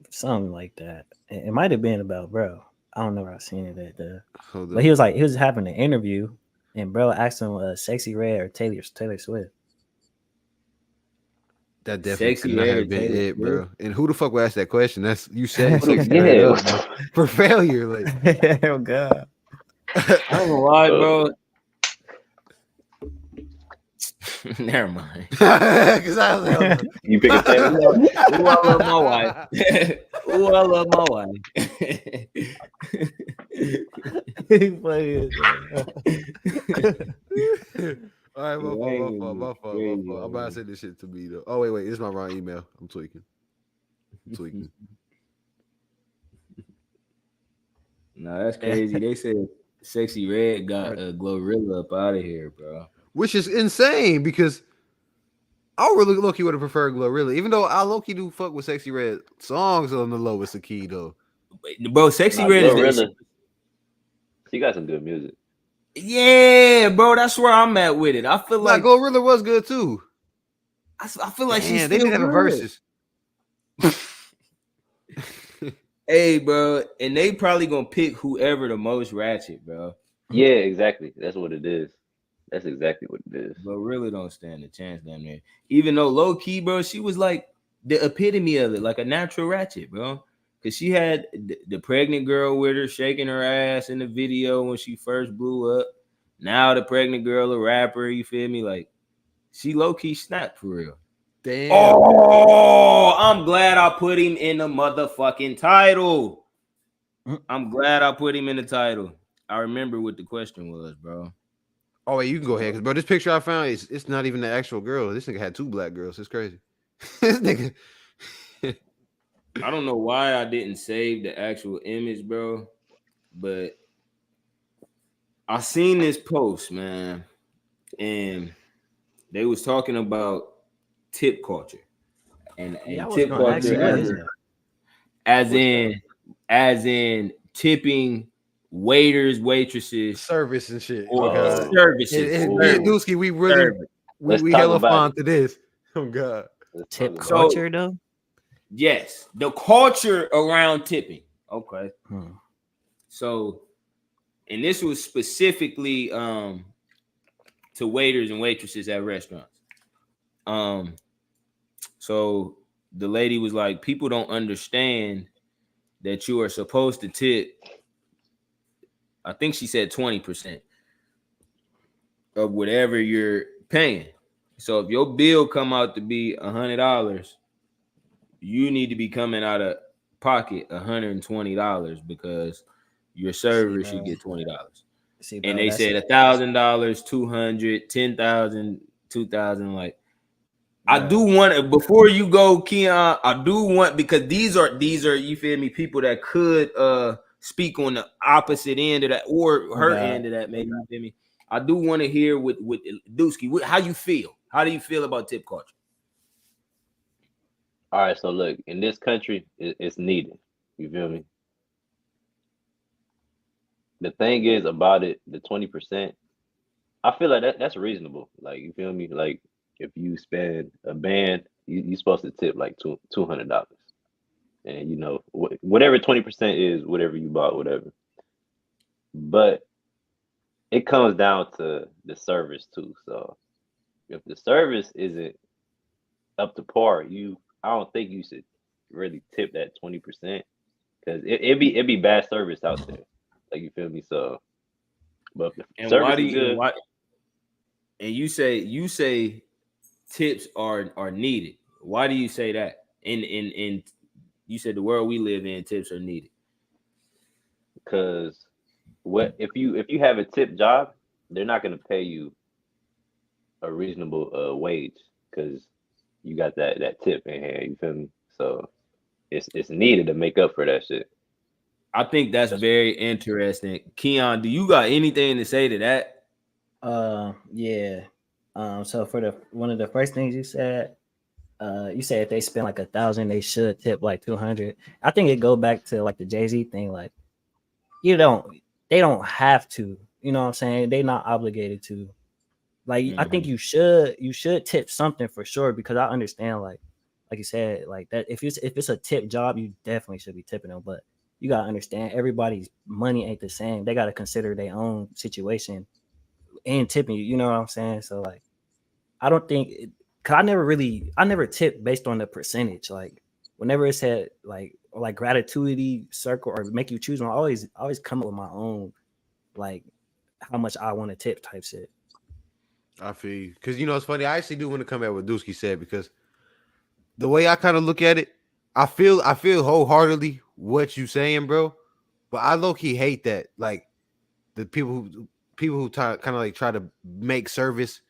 something like that. It might have been about bro. I don't know where I seen it at the. Hold But up. he was having an interview, and bro asked him, "Sexy Red or Taylor Swift?" That definitely could Sexy not Red or have been Taylor it, Swift? bro. And who the fuck would ask that question? That's you setting what sexy red yeah. up, bro, for failure. Like, Oh God. I ain't gonna lie, Uh, bro. Never mind. because I was like, hold on. you pick a Taylor? Ooh, I love my wife. Ooh, I love my wife. He funny as hell. All right, my fault. Crazy, I'm about to send this shit to me though. Oh wait, this is my wrong email. I'm tweaking. Nah, that's crazy. They said Sexy Red got a Glorilla up out of here, bro. Which is insane because I really low-key would have preferred Glorilla, even though I low-key do fuck with Sexy Red songs on the lowest of key though. Bro, Sexy Nah, Red is Glorilla, the she got some good music. yeah, bro. That's where I'm at with it. I feel Nah, like Glorilla was good too. I feel like she's Damn, they still didn't have a good. versus. Hey, bro, and they probably gonna pick whoever the most ratchet, bro. Yeah, exactly. That's what it is. That's exactly what it is. But really don't stand a chance down there. Even though low key, bro, she was like the epitome of it, like a natural ratchet, bro. Cause she had the pregnant girl with her shaking her ass in the video when she first blew up. Now the pregnant girl a rapper, you feel me? Like she low key snapped for real. Damn. Oh, I'm glad I put him in the motherfucking title. I'm glad I put him in the title. I remember what the question was, bro. Oh wait, you can go ahead, cause bro, this picture I found is it's not even the actual girl. This nigga had 2 black girls. It's crazy. This nigga. I don't know why I didn't save the actual image, bro, but I seen this post, man, and they was talking about tip culture and Yeah, I was tip gonna ask culture you what is that? as in tipping waiters, waitresses, Service and shit. or Oh God. services. And me and Ooh. Dusky, we really Service. Let's we talk hella about fond it. to this. Oh God. Let's talk Tip about So culture though. yes, the culture around tipping. Okay. Hmm. So, and this was specifically to waiters and waitresses at restaurants. Um, so the lady was like, people don't understand that you are supposed to tip. I think she said 20% of whatever you're paying. So if your bill come out to be $100, you need to be coming out of pocket $120 because your See, server should bro. get $20. See, And bro. they That's said $1,000, 200, 10,000, 2,000. Like I do bro. want to before you go, Keon. I do want because these are you feel me people that could speak on the opposite end of that or Oh her God. end of that. Maybe you feel me. I do want to hear with Dusky. How you feel? How do you feel about tip culture? All right, so look, in this country, it's needed. You feel me? The thing is about it, the 20%, I feel like that's reasonable. Like, you feel me? Like, if you spend a band, you supposed to tip like $200. And you know, whatever 20% is, whatever you bought, whatever. But it comes down to the service too. So if the service isn't up to par, I don't think you should really tip that 20% because it'd be bad service out there. Like, you feel me? So, but if the And why service do is you and good, why? And you say tips are needed. Why do you say that? In you said the world we live in, tips are needed. because what if you have a tip job, they're not gonna pay you a reasonable wage because you got that tip in hand. You feel me? So it's needed to make up for that shit. I think that's very interesting. Keon, do you got anything to say to that? Yeah. So for the one of the first things you said if they spend like 1,000, they should tip like 200. I think it go back to like the Jay-Z thing. Like you don't, they don't have to. You know what I'm saying? They not obligated to. Like I think you should tip something for sure because I understand like you said like that if it's a tip job you definitely should be tipping them, but you gotta understand everybody's money ain't the same. They gotta consider their own situation and tipping you. You know what I'm saying? So like I don't think cause I never tipped based on the percentage. Like whenever it said like gratitude circle or make you choose one, I always come up with my own like how much I want to tip type shit. I feel you. Because you know it's funny. I actually do want to come at what Dusky said because the way I kind of look at it, I feel wholeheartedly what you saying, bro. But I low key hate that. Like the people who kind of like try to make service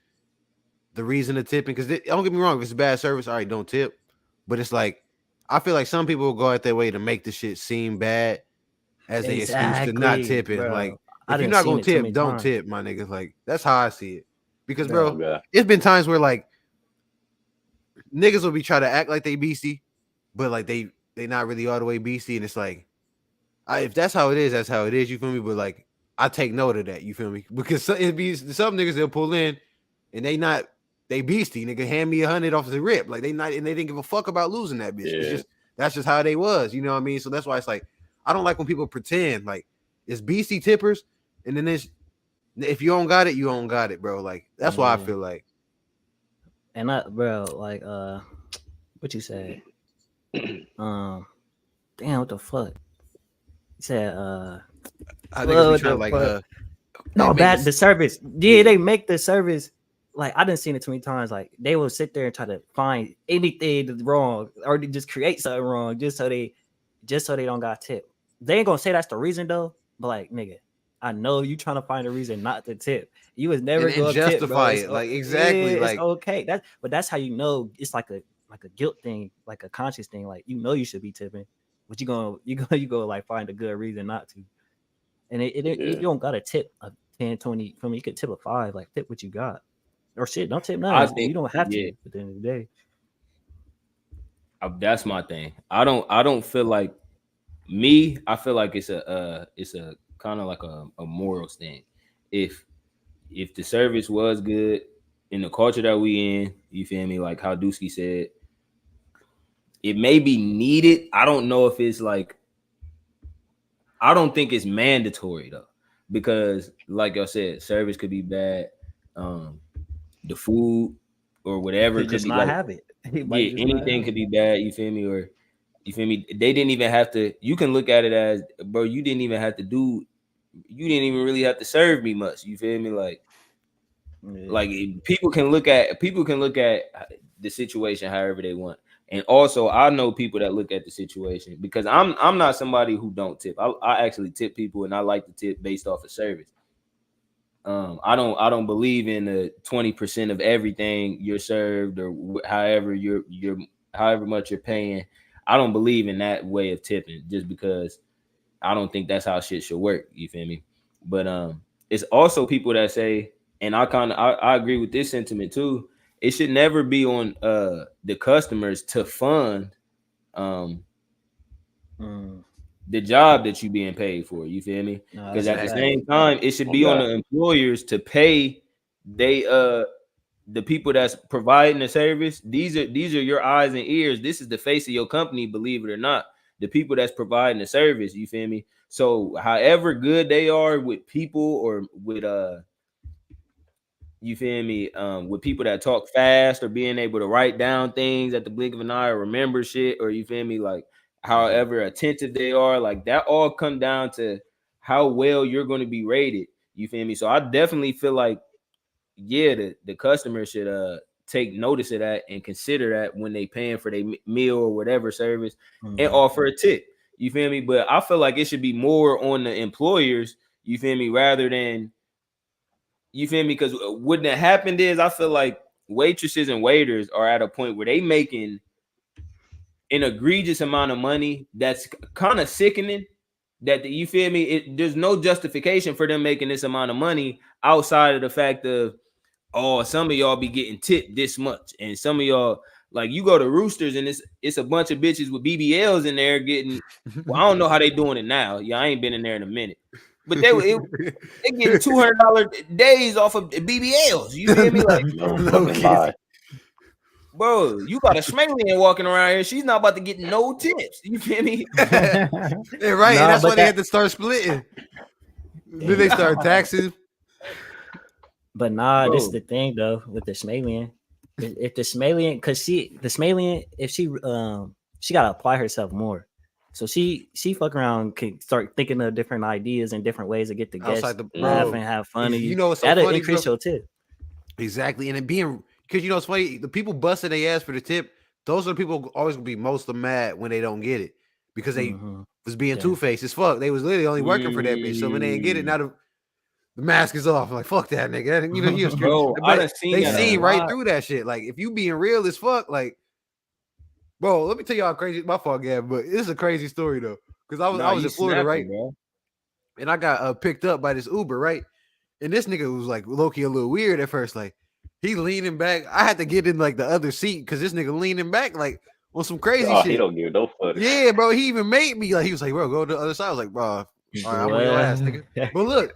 the reason of tipping. Because don't get me wrong, if it's bad service, all right, don't tip. But it's like I feel like some people will go out their way to make the shit seem bad as a excuse to not Exactly, tipping. Like bro. I if you're didn't not seen gonna it too tip, many don't times, tip, my niggas. Like that's how I see it. Because Oh bro, bro. god. it's been times where like niggas will be trying to act like they beastie, but like they not really all the way beastie, and it's like if that's how it is, that's how it is. You feel me? But like, I take note of that. You feel me? Because it be some niggas they'll pull in, and they beastie. Nigga, hand me 100 off the rip. Like they didn't give a fuck about losing that bitch. It's just that's just how they was. You know what I mean? So that's why it's like I don't like when people pretend like it's beastie tippers, and then there's if you don't got it, you don't got it, bro. Like that's why I feel like. And bro, like what you said? Damn, what the fuck? You said I think we trying to like no bad the service. Yeah, they make the service like I done seen it too many times. Like they will sit there and try to find anything wrong or they just create something wrong just so they don't got tip. They ain't gonna say that's the reason though, but like nigga, I know you trying to find a reason not to tip. You was never gonna justify tip, bro. it. Like exactly, yeah, like it's okay. That's how you know it's like a guilt thing, like a conscious thing. Like you know you should be tipping, but you go like find a good reason not to. And you don't gotta tip a 10, 20 from you could tip a 5, like tip what you got. Or shit, don't tip I nothing. think You don't have to at the end of the day. That's my thing. I don't feel like me. I feel like it's a kind of like a morals thing. If the service was good in the culture that we in, you feel me? Like how Dusky said, it may be needed. I don't know if it's like. I don't think it's mandatory though, because like I said, service could be bad. The food or whatever Could could just be not like, have it. yeah, anything could be bad. You feel me? Or you feel me? They didn't even have to. You can look at it as, bro, you didn't even have to do. You didn't even really have to serve me much. You feel me? Like people can look at the situation however they want. And also, I know people that look at the situation because I'm not somebody who don't tip. I actually tip people, and I like to tip based off of service. I don't believe in the 20% of everything you're served or however however much you're paying. I don't believe in that way of tipping just because I don't think that's how shit should work. You feel me? But it's also people that say, and I agree with this sentiment too. It should never be on the customers to fund the job that you being paid for. You feel me? Because at the same time, it should be on the employers to pay the people that's providing the service. These are your eyes and ears. This is the face of your company, believe it or not. The people that's providing the service, you feel me? So however good they are with people or with you feel me, with people that talk fast or being able to write down things at the blink of an eye or remember shit, or you feel me, like however attentive they are, like that all come down to how well you're going to be rated. You feel me? So I definitely feel like, yeah, the customer should take notice of that and consider that when they paying for their meal or whatever service and offer a tip. You feel me? But I feel like it should be more on the employers, you feel me, rather than, you feel me? Because what that happened is I feel like waitresses and waiters are at a point where they making an egregious amount of money that's kind of sickening. That you feel me? There's no justification for them making this amount of money outside of the fact of, oh, some of y'all be getting tipped this much, and some of y'all, like, you go to Roosters and it's a bunch of bitches with BBLs in there getting. Well, I don't know how they doing it now. Yeah, I ain't been in there in a minute, but they getting $200 days off of BBLs. You feel me? Like, no bro, you got a Schmalian walking around here. She's not about to get no tips. You feel me? Yeah, right. And that's why they had to start splitting. Then they start taxing. But this is the thing though with the Schmalian. If the Schmalian, because the Schmalian, if she gotta apply herself more. So she fuck around, can start thinking of different ideas and different ways to get the guests laugh and have fun. You know what's so that'll funny, increase bro? your tip. Exactly. And it being, because you know it's funny, the people busting their ass for the tip, those are the people always gonna be most mad when they don't get it. Because they was being two-faced as fuck. They was literally only working for that bitch. So when they didn't get it, now the mask is off. I'm like, fuck that nigga. You know, you're bro, they see right through that shit. Like, if you being real as fuck, like, bro, let me tell y'all crazy. My fault, Gab, but it's a crazy story though. Because I was in Florida, right? Bro. And I got picked up by this Uber, right? And this nigga was like low-key a little weird at first. Like, he leaning back. I had to get in like the other seat because this nigga leaning back, like, on some crazy Oh, he shit. don't give no fuck. Yeah, bro. He even made me like he was like, bro, go to the other side. I was like, bro, all right, I'm on your ass, nigga. But look,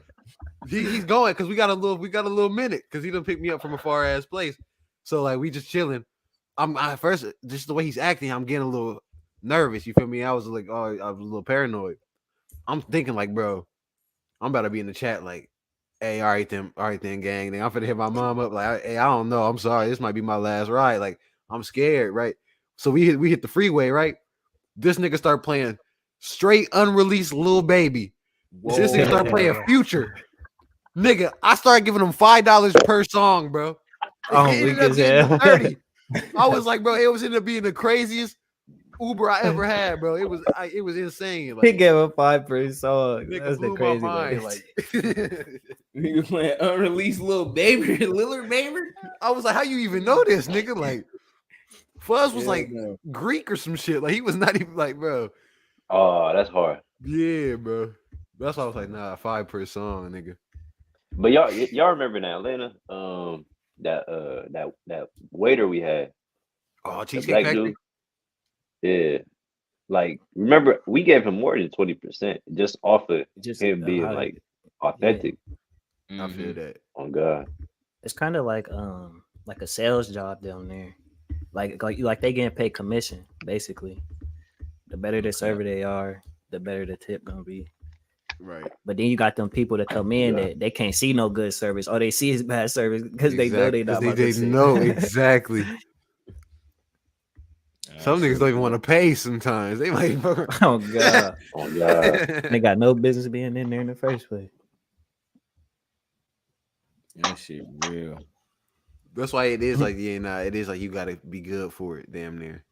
he's going because we got a little minute because he done pick me up from a far ass place. So like we just chilling. I first just the way he's acting, I'm getting a little nervous. You feel me? I was like, oh, I was a little paranoid. I'm thinking like, bro, I'm about to be in the chat like, hey, all right then, gang. Then I'm finna hit my mom up like, hey, I don't know. I'm sorry, this might be my last ride. Like, I'm scared, right? So we hit the freeway, right? This nigga start playing straight unreleased Lil Baby. Whoa. This nigga start playing Future. Nigga, I started giving him $5 per song, bro. I'm It weak ended up as getting hell. 30. I was like, bro, it was ended up being the craziest Uber I ever had, bro. It was insane. He Like, gave a 5 per song. nigga That's the blew my crazy mind. one. Like, Nigga playing unreleased Lil Baby, Lillard Baby. I was like, how you even know this, nigga? Like, Fuzz was Yeah, like no. Greek or some shit. Like, he was not even like, bro. Oh, that's hard. Yeah, bro. That's why I was like, nah, 5 per song, nigga. But y'all remember in Atlanta, that waiter we had, Oh, the Cheesecake black Factory. dude. Yeah, like remember we gave him more than 20% just off of Just him being how- like yeah. authentic. I feel that. On God. It's kind of like a sales job down there. Like they getting paid commission basically. The better the server they are, the better the tip gonna be. Right. But then you got them people that come in that they can't see no good service. All they see is bad service because they know they not about They to sit. know exactly. Some niggas don't even want to pay sometimes. They might. Oh God. Oh God. They got no business being in there in the first place. That shit real. That's why it is like, yeah, nah, it is like you gotta be good for it, damn near.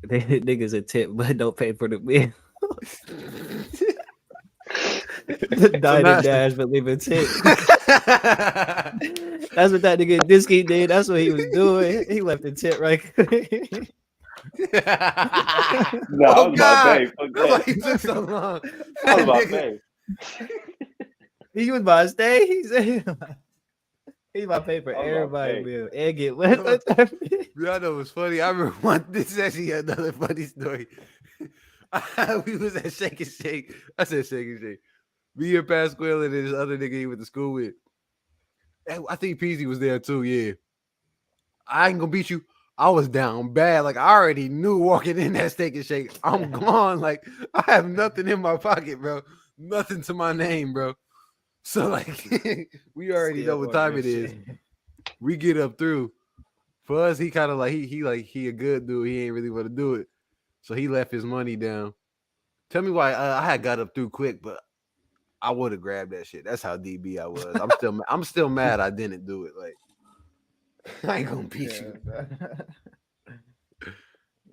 They niggas a tip, but don't pay for the bill. Dine and dash, but leave a tip. That's what that nigga Disky did. That's what he was doing. He left the tip right. No, I was about to pay. Fuck That's why that. he took so long. I was about to pay. He was about to stay. He said he's about to pay for I was about to everybody pay. bill and get wet. Y'all know what's funny? I remember one. This is actually another funny story. We was at Shake and Shake. I said Shake and Shake. Me and Pasquale and this other nigga he went to school with. I think Peasy was there too. Yeah. I ain't gonna beat you. I was down bad. Like, I already knew walking in that Steak and Shake, I'm gone. Like, I have nothing in my pocket, bro. Nothing to my name, bro. So, like, we already know what time it is. We get up through. For us, he kind of like he a good dude. He ain't really want to do it, so he left his money down. Tell me why I had got up through quick, but I would have grabbed that shit. That's how DB I was. I'm still mad I didn't do it. Like, I ain't gonna beat you.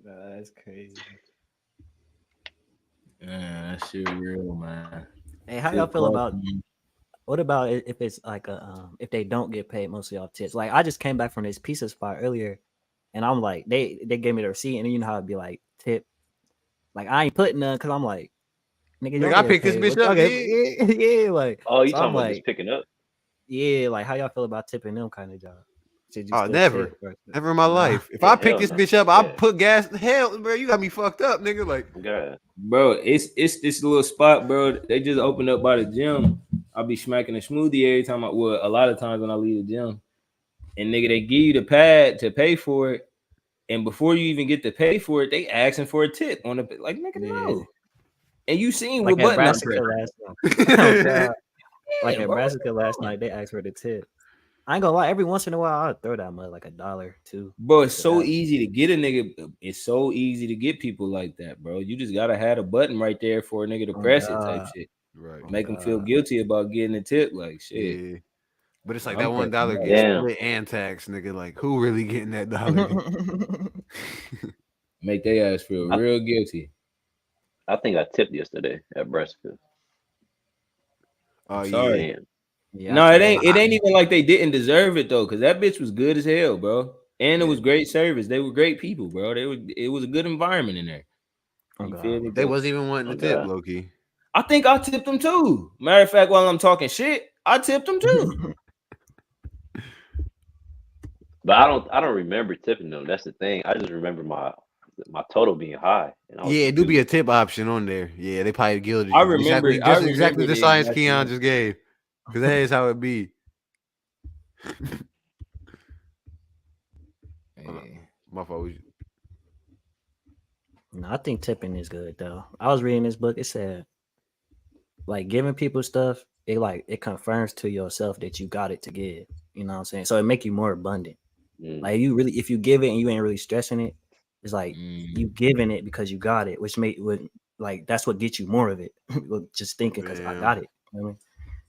Nah, that's crazy. Yeah, that shit real, man. Hey, how y'all feel about? What about if it's like if they don't get paid mostly off tips? Like, I just came back from this pizza spot earlier, and I'm like, they gave me the receipt, and you know how it'd be like tip. Like, I ain't putting none because I'm like, nigga, I picked this bitch up. Yeah, like, Oh, you so talking I'm about like, just picking up? yeah, like, how y'all feel about tipping them kind of jobs? Oh, never in my life. If Yeah, I pick hell this no. bitch up, I Yeah. put gas. Hell, bro, you got me fucked up, nigga. Like, God. Bro, it's this little spot, bro. They just opened up by the gym. I'll be smacking a smoothie every time a lot of times when I leave the gym. And nigga, they give you the pad to pay for it. And before you even get to pay for it, they asking for a tip on the like, nigga, no. And you seen like what at button I'm Brassica pressing. last night. Oh, God. Like Yeah, at bro. Brassica last night, they asked for the tip. I ain't gonna lie, every once in a while, I'll throw that much, like $1, $2. Bro, it's so that. easy to get a nigga. It's so easy to get people like that, bro. You just gotta have a button right there for a nigga to Oh, press it, type God. shit. right? Make them feel guilty about getting a tip, like shit. Yeah, but it's like I'm that $1 pressing gets Damn. split and tax, nigga. Like, who really getting that dollar? Make their ass feel real guilty. I think I tipped yesterday at Breastville. Oh Sorry. Damn. Yeah, No, I it think ain't even like they didn't deserve it though, because that bitch was good as hell, bro. And it was great service. They were great people, bro. It was a good environment in there. You feel me? They But wasn't even wanting to tip, low key. I think I tipped them too. Matter of fact, while I'm talking shit, I tipped them too. But I don't remember tipping them. That's the thing. I just remember my total being high, and I was Yeah, it do be a confused. tip option on there. Yeah, they probably gilded I you. remember. Exactly, I just remember exactly the the science exact Keon same. just gave. Because that is how it be. My fault. No, I think tipping is good though. I was reading this book. It said like giving people stuff, it confirms to yourself that you got it to give. You know what I'm saying? So it make you more abundant. Mm. Like if you give it and you ain't really stressing it, it's like you Mm. giving it because you got it, which would like that's what gets you more of it. Just thinking because I got Man, it. You know what I mean?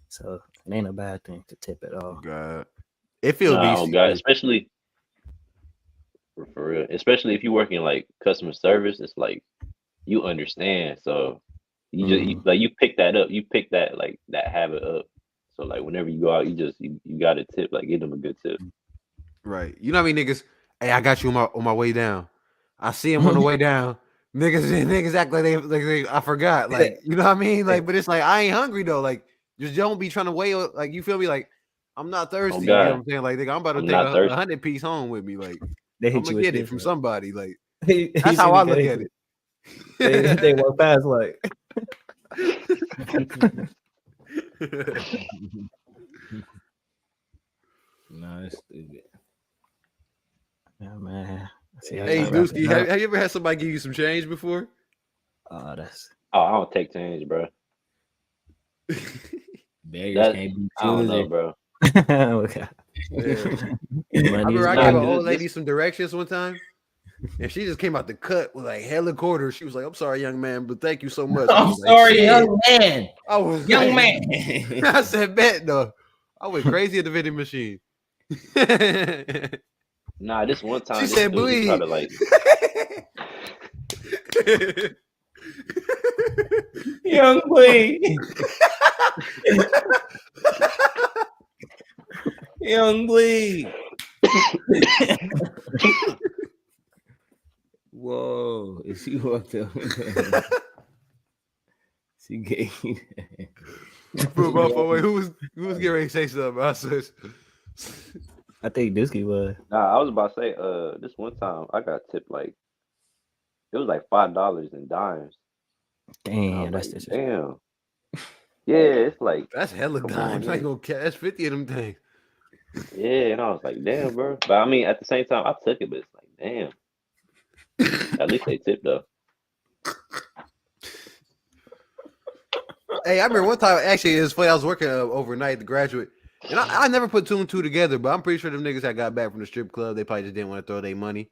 So it ain't a bad thing to tip at all. God, it feel Nah, oh decent. God, especially for real. Especially if you work in like customer service, it's like you understand. So Mhm. you pick that up. You pick that like that habit up. So like whenever you go out, you got a tip. Like give them a good tip. Right. You know what I mean, niggas? Hey, I got you on my way down. I see him on the way down. Niggas act like they I forgot. Like, you know what I mean? Like, but it's like I ain't hungry though. Like, just don't be trying to weigh like you feel me? Like, I'm not Oh thirsty. You get what God, I'm saying? Like, nigga, I'm about to I'm take not a thirsty. 100 piece home with me. Like, They I'm hit gonna you with get it this. from Like, somebody. Like, you that's how seen I the look case. at They it. walk past like Nah, that's stupid. yeah, man. See, I Hey, gotta wrap it Dusky, up. have you ever had somebody give you some change before? Oh, that's Oh, I don't take change, bro. Beggars That can't be I don't know, choosers. bro. okay. Yeah. I Money is remember I Nah, gave an money. old cause lady this some directions one time. And she just came out the cut with like hella quarters. She was like, "I'm sorry, young man, but thank you so much." I I'm was like, sorry, "Shit." young man. I was Young like, man. I said, "Bet though." I went crazy at the vending machine. nah, this one She time this said, dude he tried "Bleed." to like Young boy. Young boy. Whoa. If she walked up with that, she gave you that. Bro, my fault. Wait, who was getting ready to say something? I said, I think Dusky was. nah, I was about to say this one time I got tipped like it was like $5 in dimes. And I Damn, was that's like, disrespectful. damn. Yeah, it's like "That's hella come on, dimes. I ain't nigga. gonna catch 50 of them things." Yeah, and I was like, damn, bro. But I mean at the same time I took it, but it's like, damn. At least they tipped though. Hey, I remember one time. Actually, it was funny. I was working overnight at the Graduate, and I never put two and two together. But I'm pretty sure them niggas had got back from the strip club. They probably just didn't want to throw their money.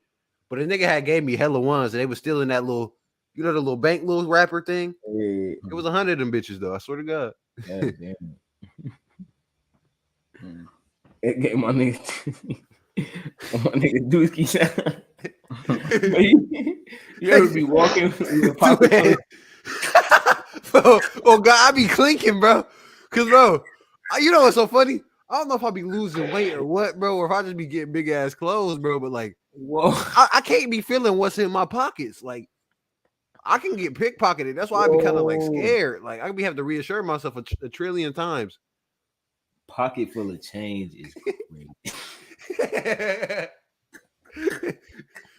But a nigga had gave me hella ones, and they was still in that little, you know, the little bank little wrapper thing. Yeah. It was 100 of them bitches though. I swear to God. God damn. It gave my nigga Dooski sound. You ever be walking with your pocket full of Bro, oh God, I be clinking, bro. Cause bro, you know what's so funny? I don't know if I be losing weight or what, bro, or if I just be getting big ass clothes, bro. But like, whoa, I can't be feeling what's in my pockets. Like, I can get pickpocketed. That's why I be kind of like whoa. scared. Like, I be having to reassure myself a trillion times. Pocket full of change is crazy.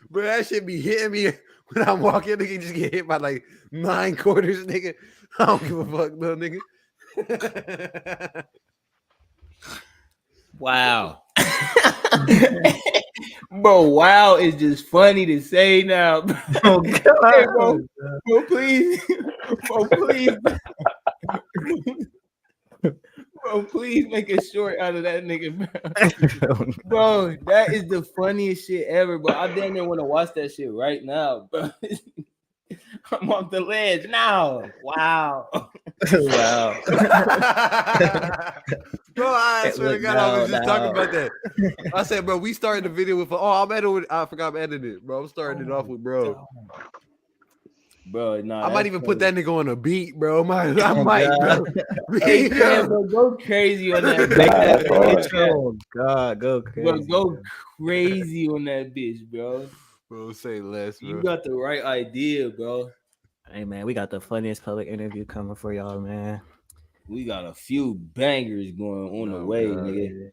Bro, that shit be hitting me when I'm walking. Nigga, just get hit by like 9 quarters, nigga. I don't give a fuck, though, nigga. Wow. Bro, wow is just funny to say now. Oh God. Hey, bro, please. Bro, please. Bro, please make a short out of that nigga, bro. Bro, that is the funniest shit ever, bro. I damn near want to watch that shit right now, bro. I'm off the ledge now. Wow. Wow. Bro, I swear to Look, God, I was no, just talking no. about that. I said, bro, we started the video with, I'm editing. I forgot I'm editing it, bro. I'm starting it off with, bro. Bro, nah, I might even put that nigga on a beat, bro. I Oh, might, God. bro. Hey, man, bro, go crazy on that. Make that That's hard. intro. Oh God, go Bro, crazy. go Bro. crazy on that bitch, bro. Bro, say less, bro. You got the right idea, bro. Hey man, we got the funniest public interview coming for y'all, man. We got a few bangers going on the Oh, way, God. nigga.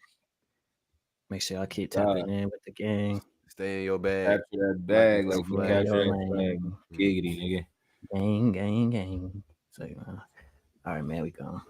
Make sure y'all keep tapping in with the gang. Stay in your bag. Capture that bag like you Stay in capture your that flag. lane. Giggity, nigga. Gang, gang, gang. So, all right, man, we gone.